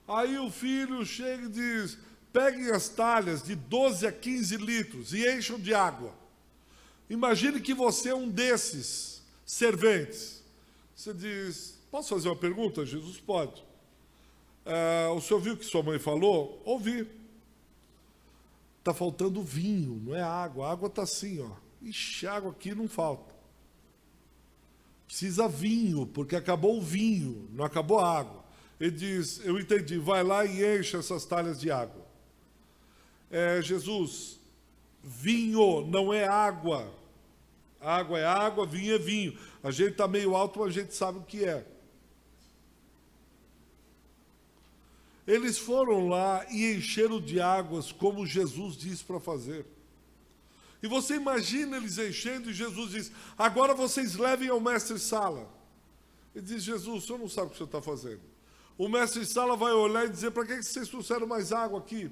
Speaker 1: Aí o filho chega e diz, peguem as talhas de 12 a 15 litros e encham de água. Imagine que você é um desses serventes. Você diz, posso fazer uma pergunta? Jesus pode. O senhor viu o que sua mãe falou? Ouvi. Está faltando vinho, não é água. A água está assim, Ixi, água aqui não falta. Precisa vinho, porque acabou o vinho, não acabou a água. Ele diz, eu entendi, vai lá e enche essas talhas de água. Jesus, vinho não é água. Água é água, vinho é vinho. A gente está meio alto, mas a gente sabe o que é. Eles foram lá e encheram de águas, como Jesus disse para fazer. E você imagina eles enchendo e Jesus diz, agora vocês levem ao mestre-sala. Ele diz, Jesus, o senhor não sabe o que o senhor está fazendo. O mestre-sala vai olhar e dizer, para que vocês trouxeram mais água aqui?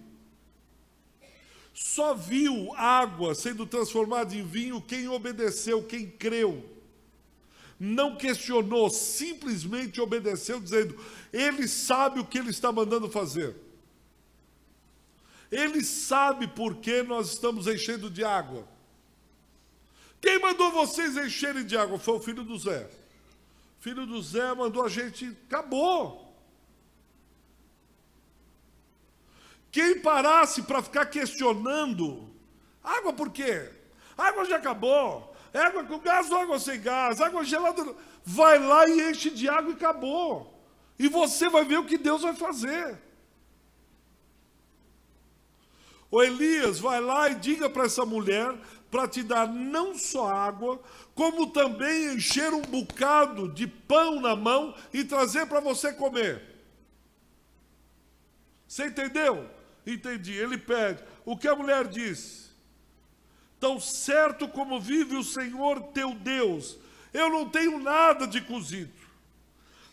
Speaker 1: Só viu água sendo transformada em vinho quem obedeceu, quem creu. Não questionou, simplesmente obedeceu, dizendo, ele sabe o que ele está mandando fazer. Ele sabe por que nós estamos enchendo de água. Quem mandou vocês encherem de água? Foi o filho do Zé. O filho do Zé mandou a gente, acabou. Quem parasse para ficar questionando, água por quê? A água já acabou. É água com gás ou água sem gás? Água gelada. Vai lá e enche de água e acabou. E você vai ver o que Deus vai fazer. O Elias, vai lá e diga para essa mulher para te dar não só água, como também encher um bocado de pão na mão e trazer para você comer. Você entendeu? Entendi. Ele pede. O que a mulher diz? Tão certo como vive o Senhor teu Deus, eu não tenho nada de cozido.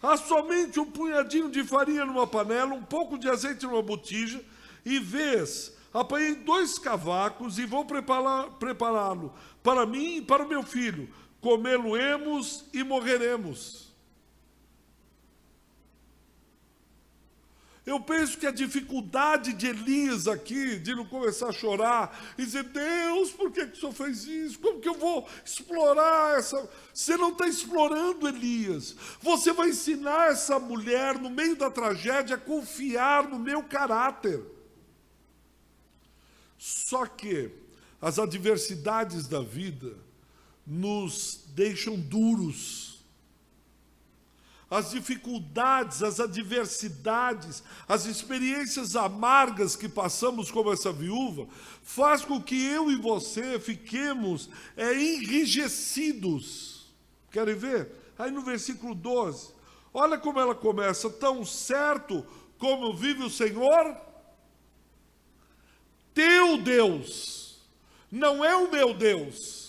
Speaker 1: Há somente um punhadinho de farinha numa panela, um pouco de azeite numa botija, e vês, apanhei 2 cavacos e vou prepará-lo para mim e para o meu filho. Comê-lo-emos e morreremos. Eu penso que a dificuldade de Elias aqui, de não começar a chorar e dizer, Deus, por que o Senhor fez isso? Como que eu vou explorar essa... Você não está explorando Elias. Você vai ensinar essa mulher, no meio da tragédia, a confiar no meu caráter. Só que as adversidades da vida nos deixam duros. As dificuldades, as adversidades, as experiências amargas que passamos como essa viúva, faz com que eu e você fiquemos enrijecidos. Querem ver? Aí no versículo 12, olha como ela começa, tão certo como vive o Senhor, teu Deus, não é o meu Deus.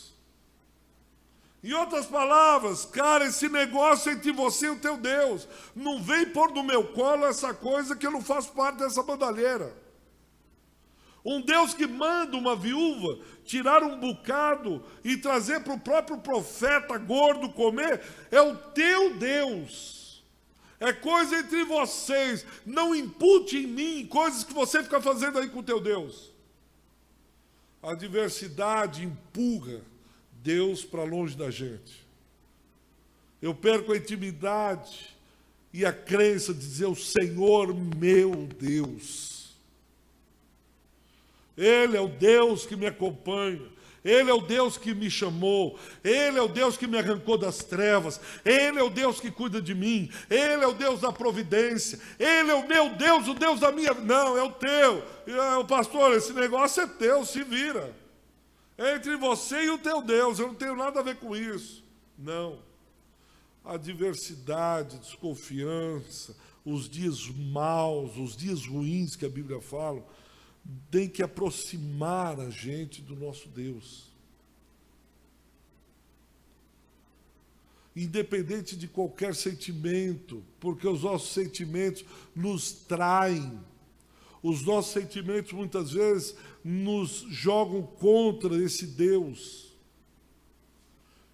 Speaker 1: Em outras palavras, cara, esse negócio entre você e o teu Deus, não vem pôr no meu colo essa coisa que eu não faço parte dessa bandalheira. Um Deus que manda uma viúva tirar um bocado e trazer para o próprio profeta gordo comer, é o teu Deus. É coisa entre vocês. Não impute em mim coisas que você fica fazendo aí com o teu Deus. A adversidade empurra Deus para longe da gente. Eu perco a intimidade e a crença de dizer, o Senhor meu Deus. Ele é o Deus que me acompanha. Ele é o Deus que me chamou. Ele é o Deus que me arrancou das trevas. Ele é o Deus que cuida de mim. Ele é o Deus da providência. Ele é o meu Deus, o Deus da minha... Não, é o teu. O pastor, esse negócio é teu, se vira. É entre você e o teu Deus, eu não tenho nada a ver com isso. Não. A adversidade, desconfiança, os dias maus, os dias ruins que a Bíblia fala, tem que aproximar a gente do nosso Deus. Independente de qualquer sentimento, porque os nossos sentimentos nos traem. Os nossos sentimentos, muitas vezes, nos jogam contra esse Deus.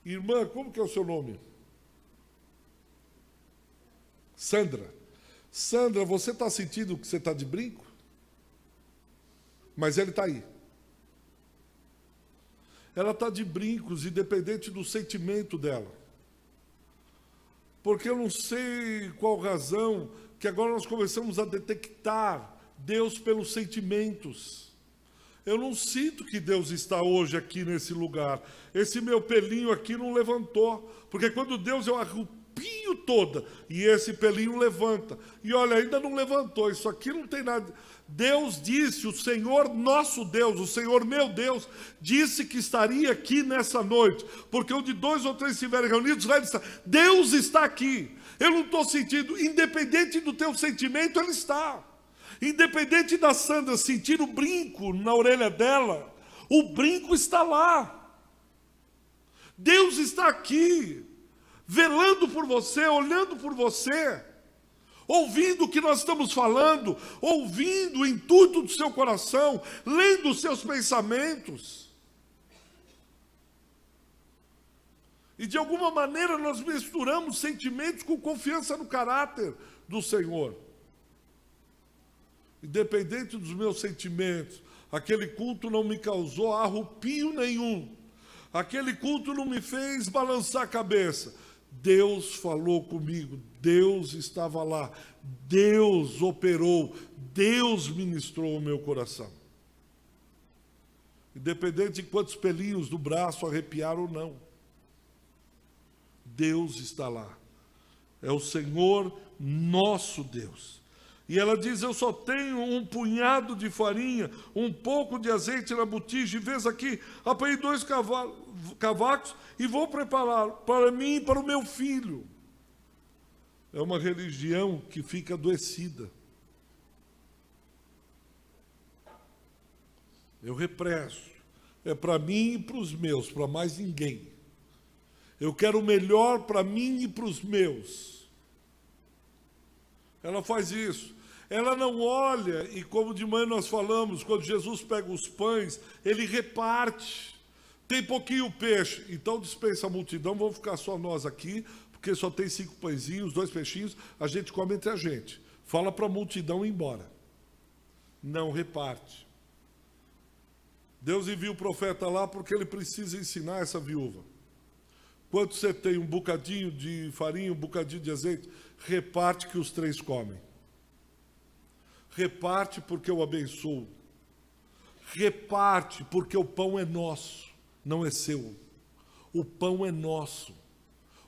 Speaker 1: Irmã, como que é o seu nome? Sandra. Sandra, você está sentindo que você está de brinco? Mas ele está aí. Ela está de brincos, independente do sentimento dela. Porque eu não sei qual razão que agora nós começamos a detectar Deus pelos sentimentos. Eu não sinto que Deus está hoje aqui nesse lugar. Esse meu pelinho aqui não levantou. Porque quando Deus eu arrepio toda, e esse pelinho levanta. E olha, ainda não levantou. Isso aqui não tem nada. Deus disse, o Senhor nosso Deus, o Senhor meu Deus, disse que estaria aqui nessa noite. Porque onde 2 ou 3 estiverem reunidos, vai estar. Deus está aqui. Eu não estou sentindo, independente do teu sentimento, Ele está. Independente da Sandra sentir o brinco na orelha dela, o brinco está lá. Deus está aqui, velando por você, olhando por você, ouvindo o que nós estamos falando, ouvindo o intuito do seu coração, lendo os seus pensamentos. E de alguma maneira nós misturamos sentimentos com confiança no caráter do Senhor. Independente dos meus sentimentos, aquele culto não me causou arrepio nenhum. Aquele culto não me fez balançar a cabeça. Deus falou comigo, Deus estava lá, Deus operou, Deus ministrou o meu coração. Independente de quantos pelinhos do braço arrepiar ou não. Deus está lá. É o Senhor nosso Deus. E ela diz, eu só tenho um punhado de farinha, um pouco de azeite na botija, e vês aqui, apanhei 2 cavacos e vou preparar para mim e para o meu filho. É uma religião que fica adoecida. Eu represso. É para mim e para os meus, para mais ninguém. Eu quero o melhor para mim e para os meus. Ela faz isso. Ela não olha, e como de manhã nós falamos, quando Jesus pega os pães, ele reparte. Tem pouquinho peixe, então dispensa a multidão, vamos ficar só nós aqui, porque só tem 5 pãezinhos, 2 peixinhos, a gente come entre a gente. Fala para a multidão ir embora. Não reparte. Deus envia o profeta lá porque ele precisa ensinar essa viúva. Quando você tem um bocadinho de farinha, um bocadinho de azeite, reparte que os 3 comem. Reparte porque eu abençoo. Reparte porque o pão é nosso, não é seu. O pão é nosso.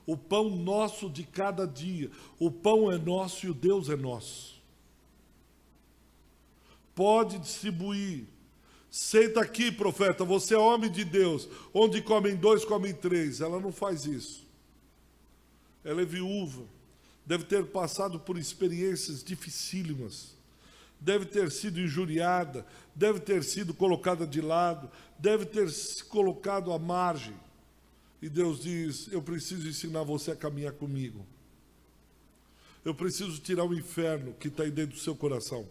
Speaker 1: O pão nosso de cada dia. O pão é nosso e o Deus é nosso. Pode distribuir. Senta aqui, profeta, você é homem de Deus. Onde comem 2, comem 3. Ela não faz isso. Ela é viúva. Deve ter passado por experiências dificílimas. Deve ter sido injuriada. Deve ter sido colocada de lado. Deve ter se colocado à margem. E Deus diz, eu preciso ensinar você a caminhar comigo. Eu preciso tirar o inferno que está aí dentro do seu coração.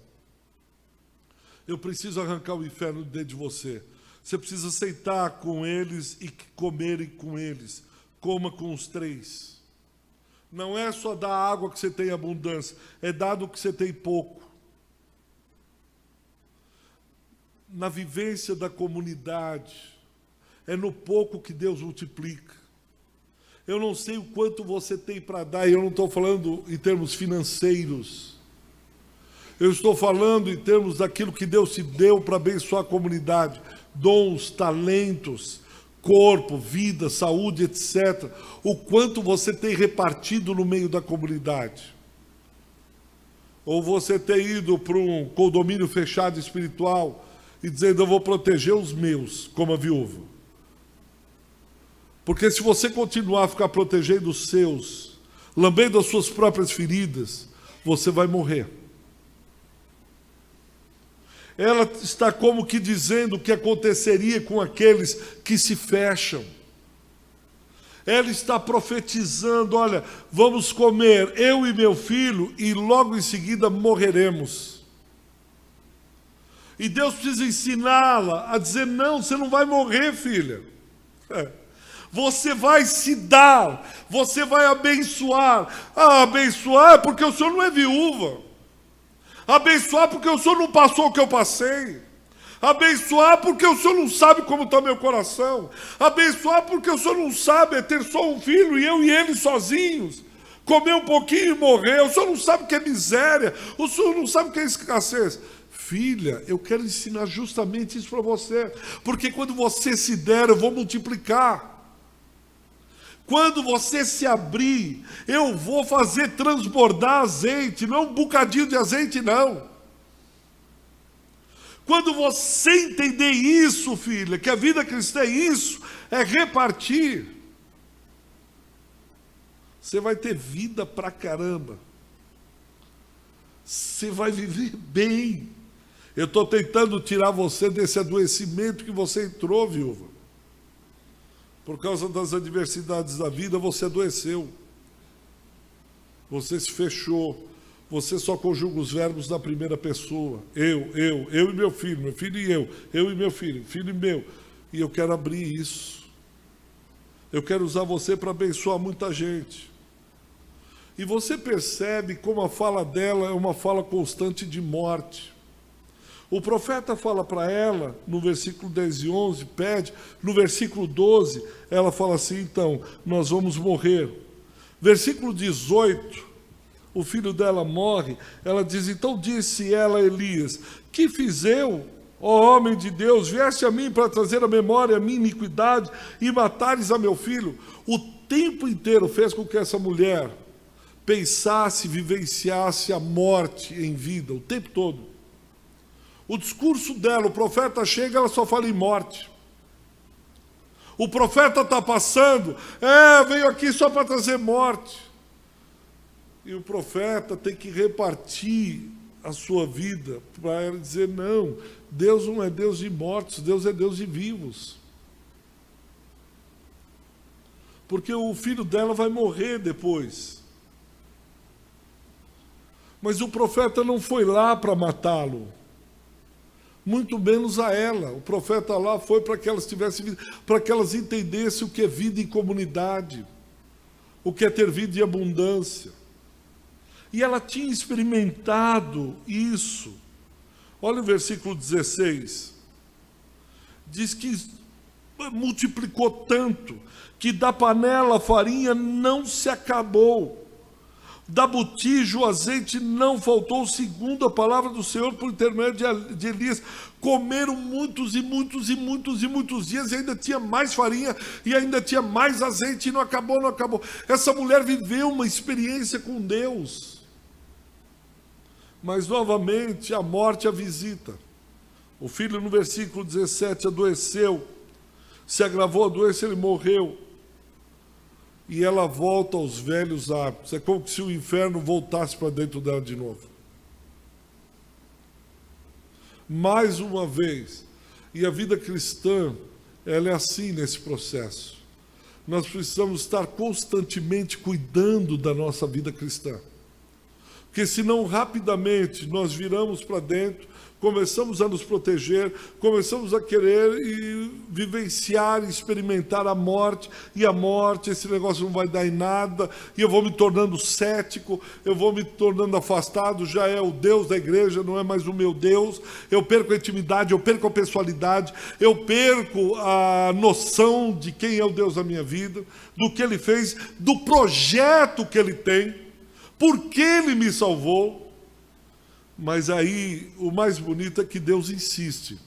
Speaker 1: Eu preciso arrancar o inferno de dentro de você. Você precisa sentar com eles e comerem com eles. Coma com os 3. Não é só dar água que você tem abundância, é dado que você tem pouco. Na vivência da comunidade, é no pouco que Deus multiplica. Eu não sei o quanto você tem para dar, e eu não estou falando em termos financeiros. Eu estou falando em termos daquilo que Deus te deu para abençoar a comunidade. Dons, talentos, corpo, vida, saúde, etc. O quanto você tem repartido no meio da comunidade. Ou você tem ido para um condomínio fechado espiritual e dizendo, eu vou proteger os meus, como a viúva. Porque se você continuar a ficar protegendo os seus, lambendo as suas próprias feridas, você vai morrer. Ela está como que dizendo o que aconteceria com aqueles que se fecham. Ela está profetizando, olha, vamos comer, eu e meu filho, e logo em seguida morreremos. E Deus precisa ensiná-la a dizer, não, você não vai morrer, filha. Você vai se dar, você vai abençoar. Abençoar porque o senhor não é viúva. Abençoar porque o senhor não passou o que eu passei. Abençoar porque o senhor não sabe como está meu coração. Abençoar porque o senhor não sabe ter só um filho e eu e ele sozinhos. Comer um pouquinho e morrer. O senhor não sabe o que é miséria. O senhor não sabe o que é escassez. Filha, eu quero ensinar justamente isso para você. Porque quando você se der, eu vou multiplicar. Quando você se abrir, eu vou fazer transbordar azeite, não um bocadinho de azeite, não. Quando você entender isso, filha, que a vida cristã é isso, é repartir, você vai ter vida pra caramba. Você vai viver bem. Eu estou tentando tirar você desse adoecimento que você entrou, viúva. Por causa das adversidades da vida, você adoeceu. Você se fechou. Você só conjuga os verbos na primeira pessoa. Eu e meu filho e eu e meu filho e meu. E eu quero abrir isso. Eu quero usar você para abençoar muita gente. E você percebe como a fala dela é uma fala constante de morte. O profeta fala para ela, no versículo 10 e 11, pede. No versículo 12, ela fala assim, então, nós vamos morrer. Versículo 18, o filho dela morre. Ela diz, então disse ela a Elias, que fiz eu? ó homem de Deus, vieste a mim para trazer à memória a minha iniquidade e matares a meu filho. O tempo inteiro fez com que essa mulher pensasse, vivenciasse a morte em vida, o tempo todo. O discurso dela, o profeta chega, ela só fala em morte. O profeta está passando, veio aqui só para trazer morte. E o profeta tem que repartir a sua vida para ela dizer, não, Deus não é Deus de mortos, Deus é Deus de vivos. Porque o filho dela vai morrer depois. Mas o profeta não foi lá para matá-lo. Muito menos a ela. O profeta lá foi para que elas tivessem vida, para que elas entendessem o que é vida em comunidade, o que é ter vida em abundância. E ela tinha experimentado isso. Olha o versículo 16. Diz que multiplicou tanto que da panela a farinha não se acabou. Da botija o azeite não faltou, segundo a palavra do Senhor por intermédio de Elias. Comeram muitos e muitos e muitos e muitos dias, e ainda tinha mais farinha, e ainda tinha mais azeite, e não acabou, não acabou. Essa mulher viveu uma experiência com Deus. Mas novamente a morte a visita. O filho, no versículo 17, adoeceu, se agravou a doença, ele morreu. E ela volta aos velhos hábitos. É como se o inferno voltasse para dentro dela de novo. Mais uma vez. E a vida cristã, ela é assim nesse processo. Nós precisamos estar constantemente cuidando da nossa vida cristã. Porque senão rapidamente nós viramos para dentro, começamos a nos proteger, começamos a querer e vivenciar, experimentar a morte, e a morte, esse negócio não vai dar em nada, e eu vou me tornando cético, eu vou me tornando afastado, já é o Deus da igreja, não é mais o meu Deus, eu perco a intimidade, eu perco a pessoalidade, eu perco a noção de quem é o Deus da minha vida, do que Ele fez, do projeto que Ele tem, por que Ele me salvou. Mas aí, o mais bonito é que Deus insiste.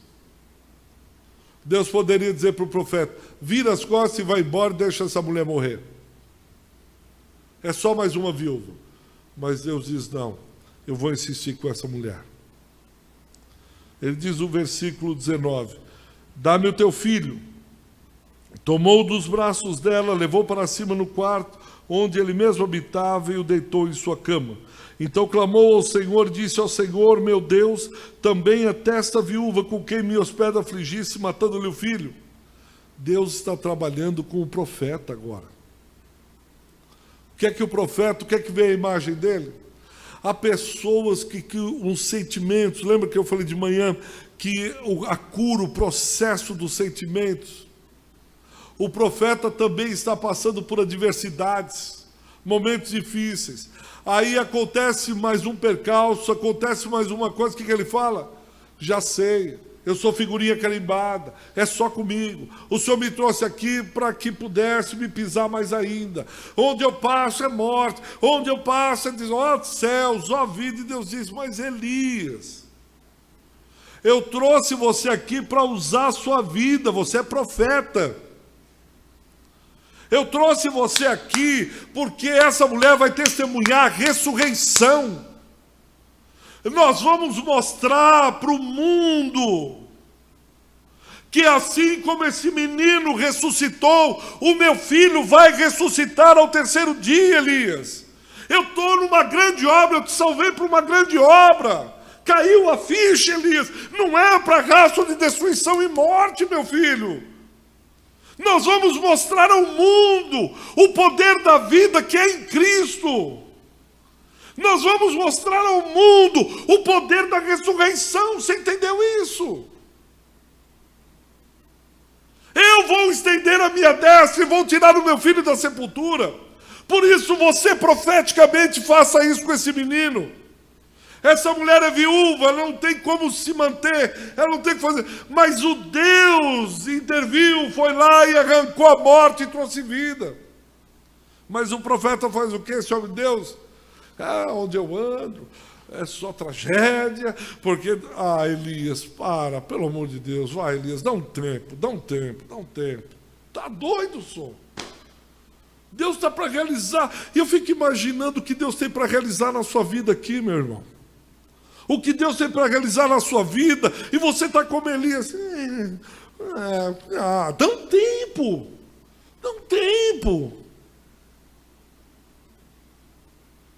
Speaker 1: Deus poderia dizer para o profeta, vira as costas e vai embora e deixa essa mulher morrer. É só mais uma viúva. Mas Deus diz, não, eu vou insistir com essa mulher. Ele diz no versículo 19, dá-me o teu filho. Tomou dos braços dela, levou para cima no quarto, onde ele mesmo habitava, e o deitou em sua cama. Então clamou ao Senhor, disse ao Senhor, meu Deus, também até esta viúva com quem me hospeda afligisse, matando-lhe o filho. Deus está trabalhando com o profeta agora. O que é que o profeta, o que é que vê a imagem dele? Há pessoas que uns sentimentos, lembra que eu falei de manhã, que a cura, o processo dos sentimentos. O profeta também está passando por adversidades, momentos difíceis. Aí acontece mais um percalço, acontece mais uma coisa, o que ele fala? Já sei, eu sou figurinha carimbada, é só comigo. O Senhor me trouxe aqui para que pudesse me pisar mais ainda. Onde eu passo é morte, onde eu passo é diz, ó céus, ó vida. E Deus diz, mas Elias, eu trouxe você aqui para usar a sua vida, você é profeta. Eu trouxe você aqui porque essa mulher vai testemunhar a ressurreição. Nós vamos mostrar para o mundo que assim como esse menino ressuscitou, o meu filho vai ressuscitar ao terceiro dia, Elias. Eu estou numa grande obra, eu te salvei para uma grande obra. Caiu a ficha, Elias. Não é para rastro de destruição e morte, meu filho. Nós vamos mostrar ao mundo o poder da vida que é em Cristo. Nós vamos mostrar ao mundo o poder da ressurreição. Você entendeu isso? Eu vou estender a minha destra e vou tirar o meu filho da sepultura. Por isso você profeticamente faça isso com esse menino. Essa mulher é viúva, ela não tem como se manter, ela não tem o que fazer. Mas o Deus interviu, foi lá e arrancou a morte e trouxe vida. Mas o profeta faz o quê, esse homem de Deus? Onde eu ando, é só tragédia, porque, Elias, pelo amor de Deus, vai, Elias, dá um tempo. Tá doido, som. Deus está para realizar, e eu fico imaginando o que Deus tem para realizar na sua vida aqui, meu irmão. O que Deus tem para realizar na sua vida, e você está como Elias, dá um tempo.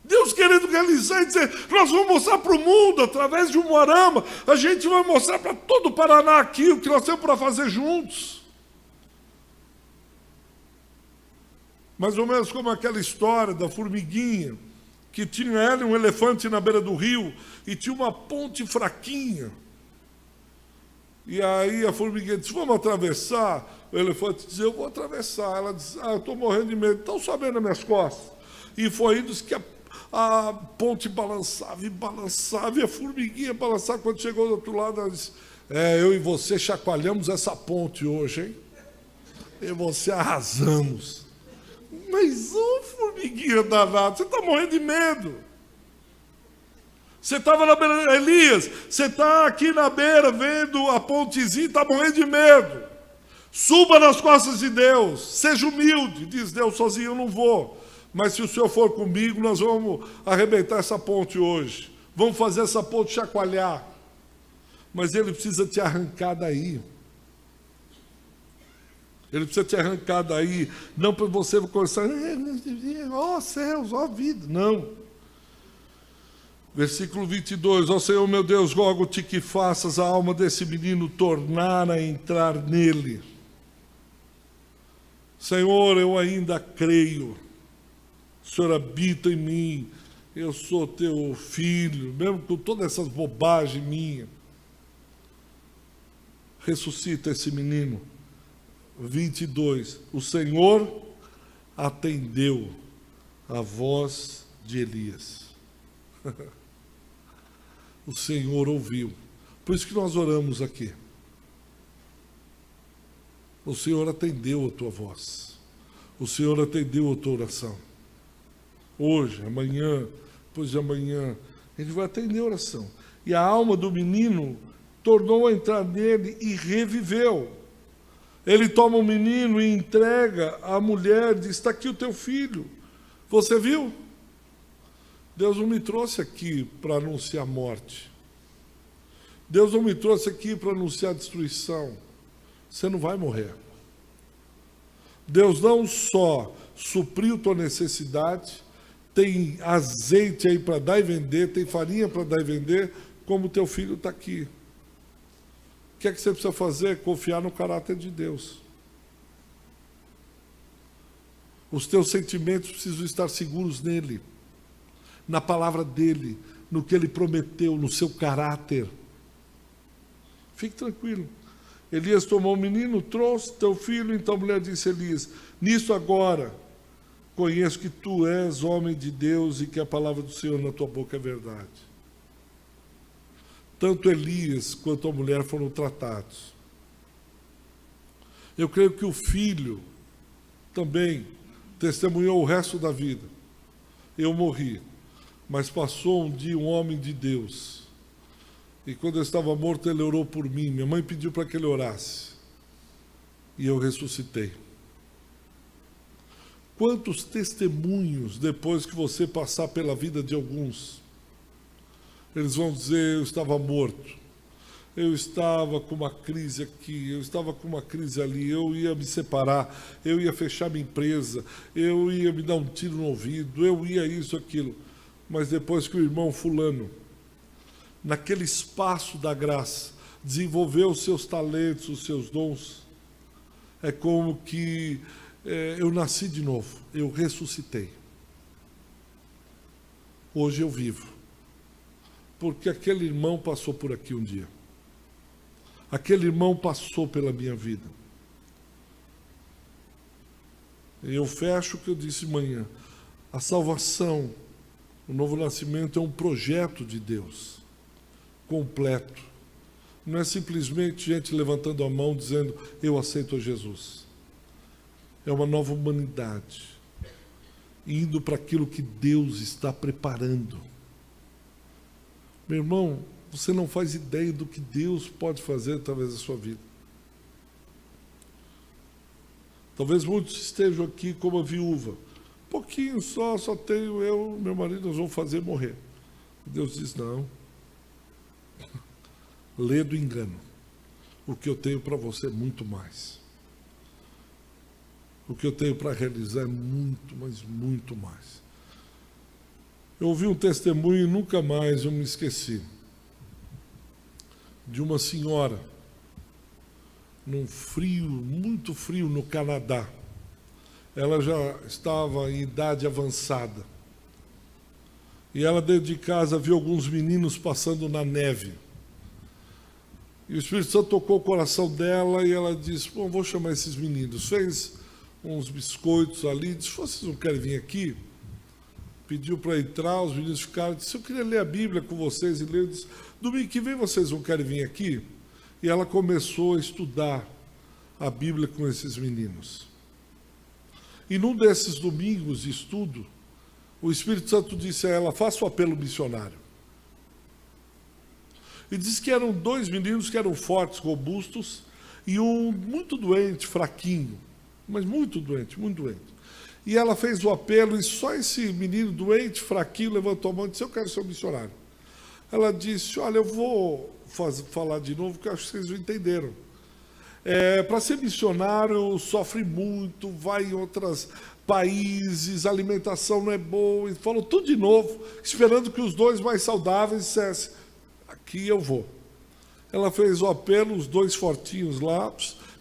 Speaker 1: Deus querendo realizar e dizer, nós vamos mostrar para o mundo, através de um Moarama, a gente vai mostrar para todo o Paraná aqui o que nós temos para fazer juntos. Mais ou menos como aquela história da formiguinha, que tinha ela e um elefante na beira do rio, e tinha uma ponte fraquinha. E aí a formiguinha disse, vamos atravessar? O elefante disse, eu vou atravessar. Ela disse, eu estou morrendo de medo, estão sabendo as minhas costas. E foi indo que a ponte balançava, e a formiguinha balançava. Quando chegou do outro lado, ela disse, eu e você chacoalhamos essa ponte hoje, hein? Eu e você arrasamos. Mas, formiguinha danada, você está morrendo de medo. Você estava na beira, Elias, você está aqui na beira, vendo a pontezinha, está morrendo de medo. Suba nas costas de Deus, seja humilde, diz Deus, sozinho eu não vou. Mas se o Senhor for comigo, nós vamos arrebentar essa ponte hoje. Vamos fazer essa ponte chacoalhar. Mas Ele precisa te arrancar daí. Ele precisa te arrancar daí, não para você começar, céus, vida, não. Versículo 22, Senhor meu Deus, rogo-te que faças a alma desse menino tornar a entrar nele. Senhor, eu ainda creio, o Senhor habita em mim, eu sou teu filho, mesmo com todas essas bobagens minhas. Ressuscita esse menino. 22, o Senhor atendeu a voz de Elias. O Senhor ouviu. Por isso que nós oramos aqui. O Senhor atendeu a tua voz. O Senhor atendeu a tua oração. Hoje, amanhã, depois de amanhã, Ele vai atender a oração. E a alma do menino tornou a entrar nele e reviveu. Ele toma o menino e entrega à mulher, diz, está aqui o teu filho. Você viu? Deus não me trouxe aqui para anunciar morte. Deus não me trouxe aqui para anunciar destruição. Você não vai morrer. Deus não só supriu tua necessidade, tem azeite aí para dar e vender, tem farinha para dar e vender, como teu filho está aqui. O que é que você precisa fazer? Confiar no caráter de Deus. Os teus sentimentos precisam estar seguros nele, na palavra dele, no que ele prometeu, no seu caráter. Fique tranquilo. Elias tomou o menino, trouxe teu filho, então a mulher disse a Elias, nisso agora conheço que tu és homem de Deus e que a palavra do Senhor na tua boca é verdade. Tanto Elias quanto a mulher foram tratados. Eu creio que o filho também testemunhou o resto da vida. Eu morri, mas passou um dia um homem de Deus. E quando eu estava morto, ele orou por mim. Minha mãe pediu para que ele orasse. E eu ressuscitei. Quantos testemunhos, depois que você passar pela vida de alguns, eles vão dizer, eu estava morto, eu estava com uma crise aqui, eu estava com uma crise ali, eu ia me separar, eu ia fechar minha empresa, eu ia me dar um tiro no ouvido, eu ia isso, aquilo. Mas depois que o irmão fulano, naquele espaço da graça, desenvolveu os seus talentos, os seus dons, é como que eu nasci de novo, eu ressuscitei. Hoje eu vivo. Porque aquele irmão passou por aqui um dia. Aquele irmão passou pela minha vida. E eu fecho o que eu disse amanhã. A salvação, o novo nascimento é um projeto de Deus, completo. Não é simplesmente gente levantando a mão dizendo, eu aceito a Jesus. É uma nova humanidade, indo para aquilo que Deus está preparando. Meu irmão, você não faz ideia do que Deus pode fazer através da sua vida. Talvez muitos estejam aqui como a viúva. Pouquinho só tenho eu, meu marido, nós vamos fazer morrer. Deus diz, não. Lê do engano. O que eu tenho para você é muito mais. O que eu tenho para realizar é muito, mas muito mais. Eu ouvi um testemunho e nunca mais eu me esqueci. De uma senhora, num frio, muito frio no Canadá. Ela já estava em idade avançada. E ela, dentro de casa, viu alguns meninos passando na neve. E o Espírito Santo tocou o coração dela e ela disse, bom, vou chamar esses meninos. Fez uns biscoitos ali, disse, vocês não querem vir aqui? Pediu para entrar, os meninos ficaram, disse, eu queria ler a Bíblia com vocês. E leu, disse, domingo que vem vocês não querem vir aqui? E ela começou a estudar a Bíblia com esses meninos. E num desses domingos de estudo, o Espírito Santo disse a ela, faça o apelo missionário. E disse que eram 2 meninos que eram fortes, robustos, e um muito doente, fraquinho, mas muito doente, muito doente. E ela fez o apelo, e só esse menino doente, fraquinho, levantou a mão e disse, eu quero ser um missionário. Ela disse, olha, eu vou falar de novo, porque eu acho que vocês não entenderam. Para ser missionário, sofre muito, vai em outros países, a alimentação não é boa. E falou tudo de novo, esperando que os 2 mais saudáveis dissessem, aqui eu vou. Ela fez o apelo, os 2 fortinhos lá,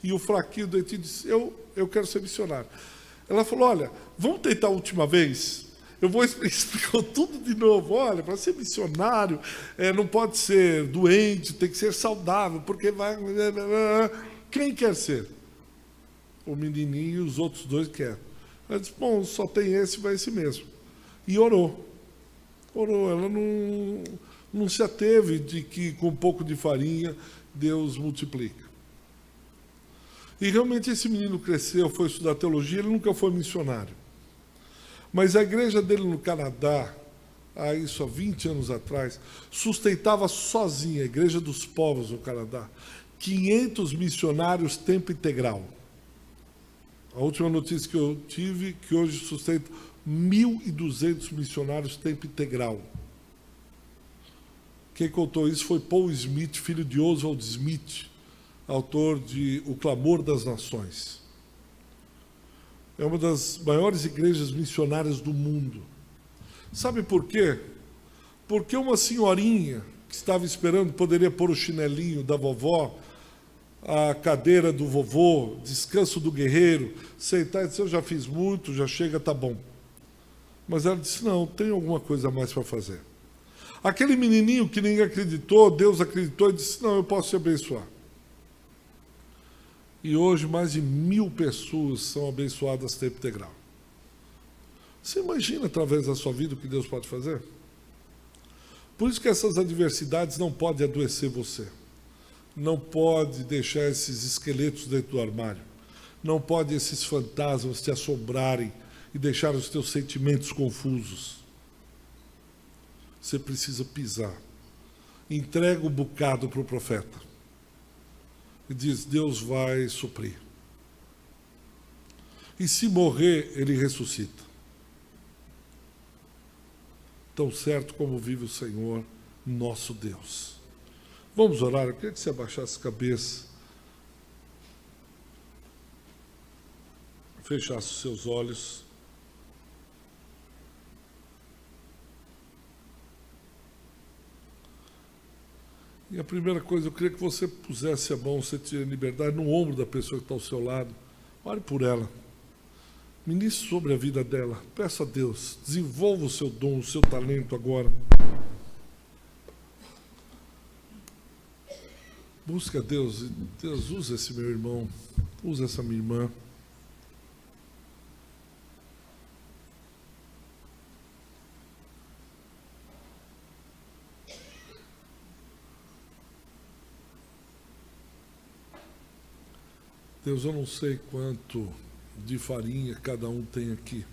Speaker 1: e o fraquinho doentinho disse, eu quero ser missionário. Ela falou, olha, vamos tentar a última vez? Eu vou explicar tudo de novo. Olha, para ser missionário, não pode ser doente, tem que ser saudável, porque vai... Quem quer ser? O menininho e os outros 2 querem. Ela disse, bom, só tem esse, vai esse mesmo. E orou. Orou, ela não se ateve de que com um pouco de farinha Deus multiplica. E realmente esse menino cresceu, foi estudar teologia, ele nunca foi missionário. Mas a igreja dele no Canadá, há 20 anos atrás, sustentava sozinha, a Igreja dos Povos no Canadá, 500 missionários tempo integral. A última notícia que eu tive, que hoje sustenta 1.200 missionários tempo integral. Quem contou isso foi Paul Smith, filho de Oswald Smith, autor de O Clamor das Nações. É uma das maiores igrejas missionárias do mundo. Sabe por quê? Porque uma senhorinha que estava esperando poderia pôr o chinelinho da vovó, a cadeira do vovô, descanso do guerreiro, sentar e dizer, eu já fiz muito, já chega, tá bom. Mas ela disse, não, tem alguma coisa a mais para fazer. Aquele menininho que ninguém acreditou, Deus acreditou e disse, não, eu posso te abençoar. E hoje mais de 1.000 pessoas são abençoadas tempo integral. Você imagina através da sua vida o que Deus pode fazer? Por isso que essas adversidades não podem adoecer você. Não pode deixar esses esqueletos dentro do armário. Não pode esses fantasmas te assombrarem e deixar os teus sentimentos confusos. Você precisa pisar. Entrega um bocado para o profeta. E diz, Deus vai suprir. E se morrer, ele ressuscita. Tão certo como vive o Senhor, nosso Deus. Vamos orar, eu queria que você abaixasse a cabeça. Fechasse os seus olhos. E a primeira coisa, eu queria que você pusesse a mão, você tinha liberdade, no ombro da pessoa que está ao seu lado. Ore por ela. Ministre sobre a vida dela. Peça a Deus, desenvolva o seu dom, o seu talento agora. Busca a Deus. Deus, usa esse meu irmão, usa essa minha irmã. Deus, eu não sei quanto de farinha cada um tem aqui.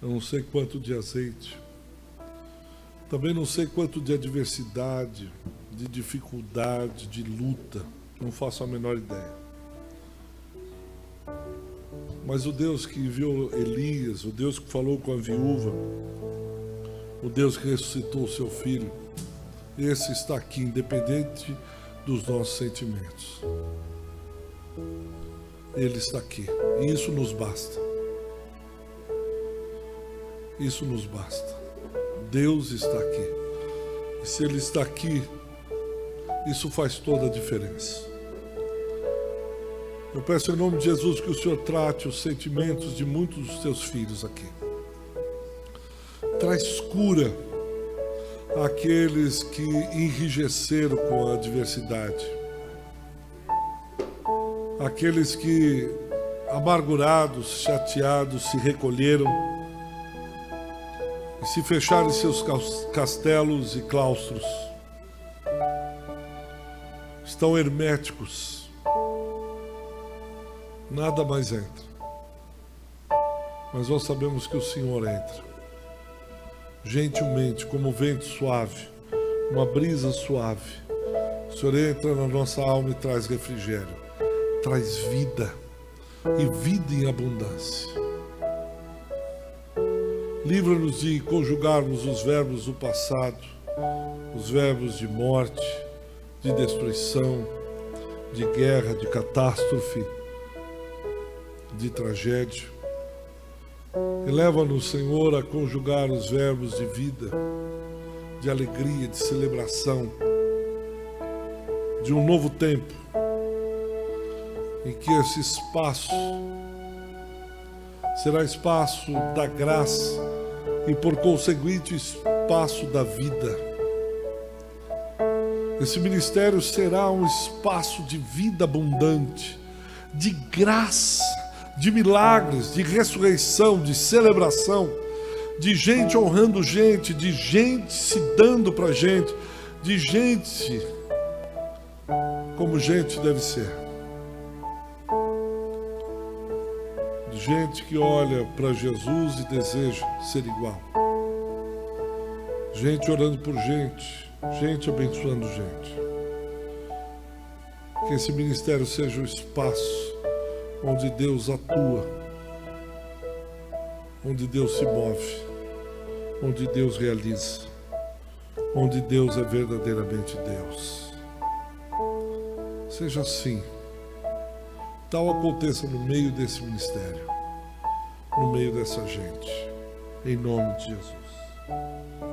Speaker 1: Eu não sei quanto de azeite. Também não sei quanto de adversidade, de dificuldade, de luta. Não faço a menor ideia. Mas o Deus que enviou Elias, o Deus que falou com a viúva, o Deus que ressuscitou o seu filho, esse está aqui, independente dos nossos sentimentos. Ele está aqui. E isso nos basta. Isso nos basta. Deus está aqui. E se Ele está aqui, isso faz toda a diferença. Eu peço em nome de Jesus que o Senhor trate os sentimentos de muitos dos teus filhos aqui. Traz cura àqueles que enrijeceram com a adversidade. Aqueles que, amargurados, chateados, se recolheram e se fecharam em seus castelos e claustros. Estão herméticos. Nada mais entra. Mas nós sabemos que o Senhor entra. Gentilmente, como um vento suave, uma brisa suave. O Senhor entra na nossa alma e traz refrigério, traz vida, e vida em abundância. Livra-nos de conjugarmos os verbos do passado, os verbos de morte, de destruição, de guerra, de catástrofe, de tragédia. Eleva-nos, Senhor, a conjugar os verbos de vida, de alegria, de celebração, de um novo tempo, em que esse espaço será espaço da graça e, por conseguinte, espaço da vida. Esse ministério será um espaço de vida abundante, de graça, de milagres, de ressurreição, de celebração, de gente honrando gente, de gente se dando para gente, de gente como gente deve ser. De gente que olha para Jesus e deseja ser igual. Gente orando por gente, gente abençoando gente. Que esse ministério seja o espaço onde Deus atua, onde Deus se move, onde Deus realiza, onde Deus é verdadeiramente Deus. Seja assim, tal aconteça no meio desse ministério, no meio dessa gente, em nome de Jesus.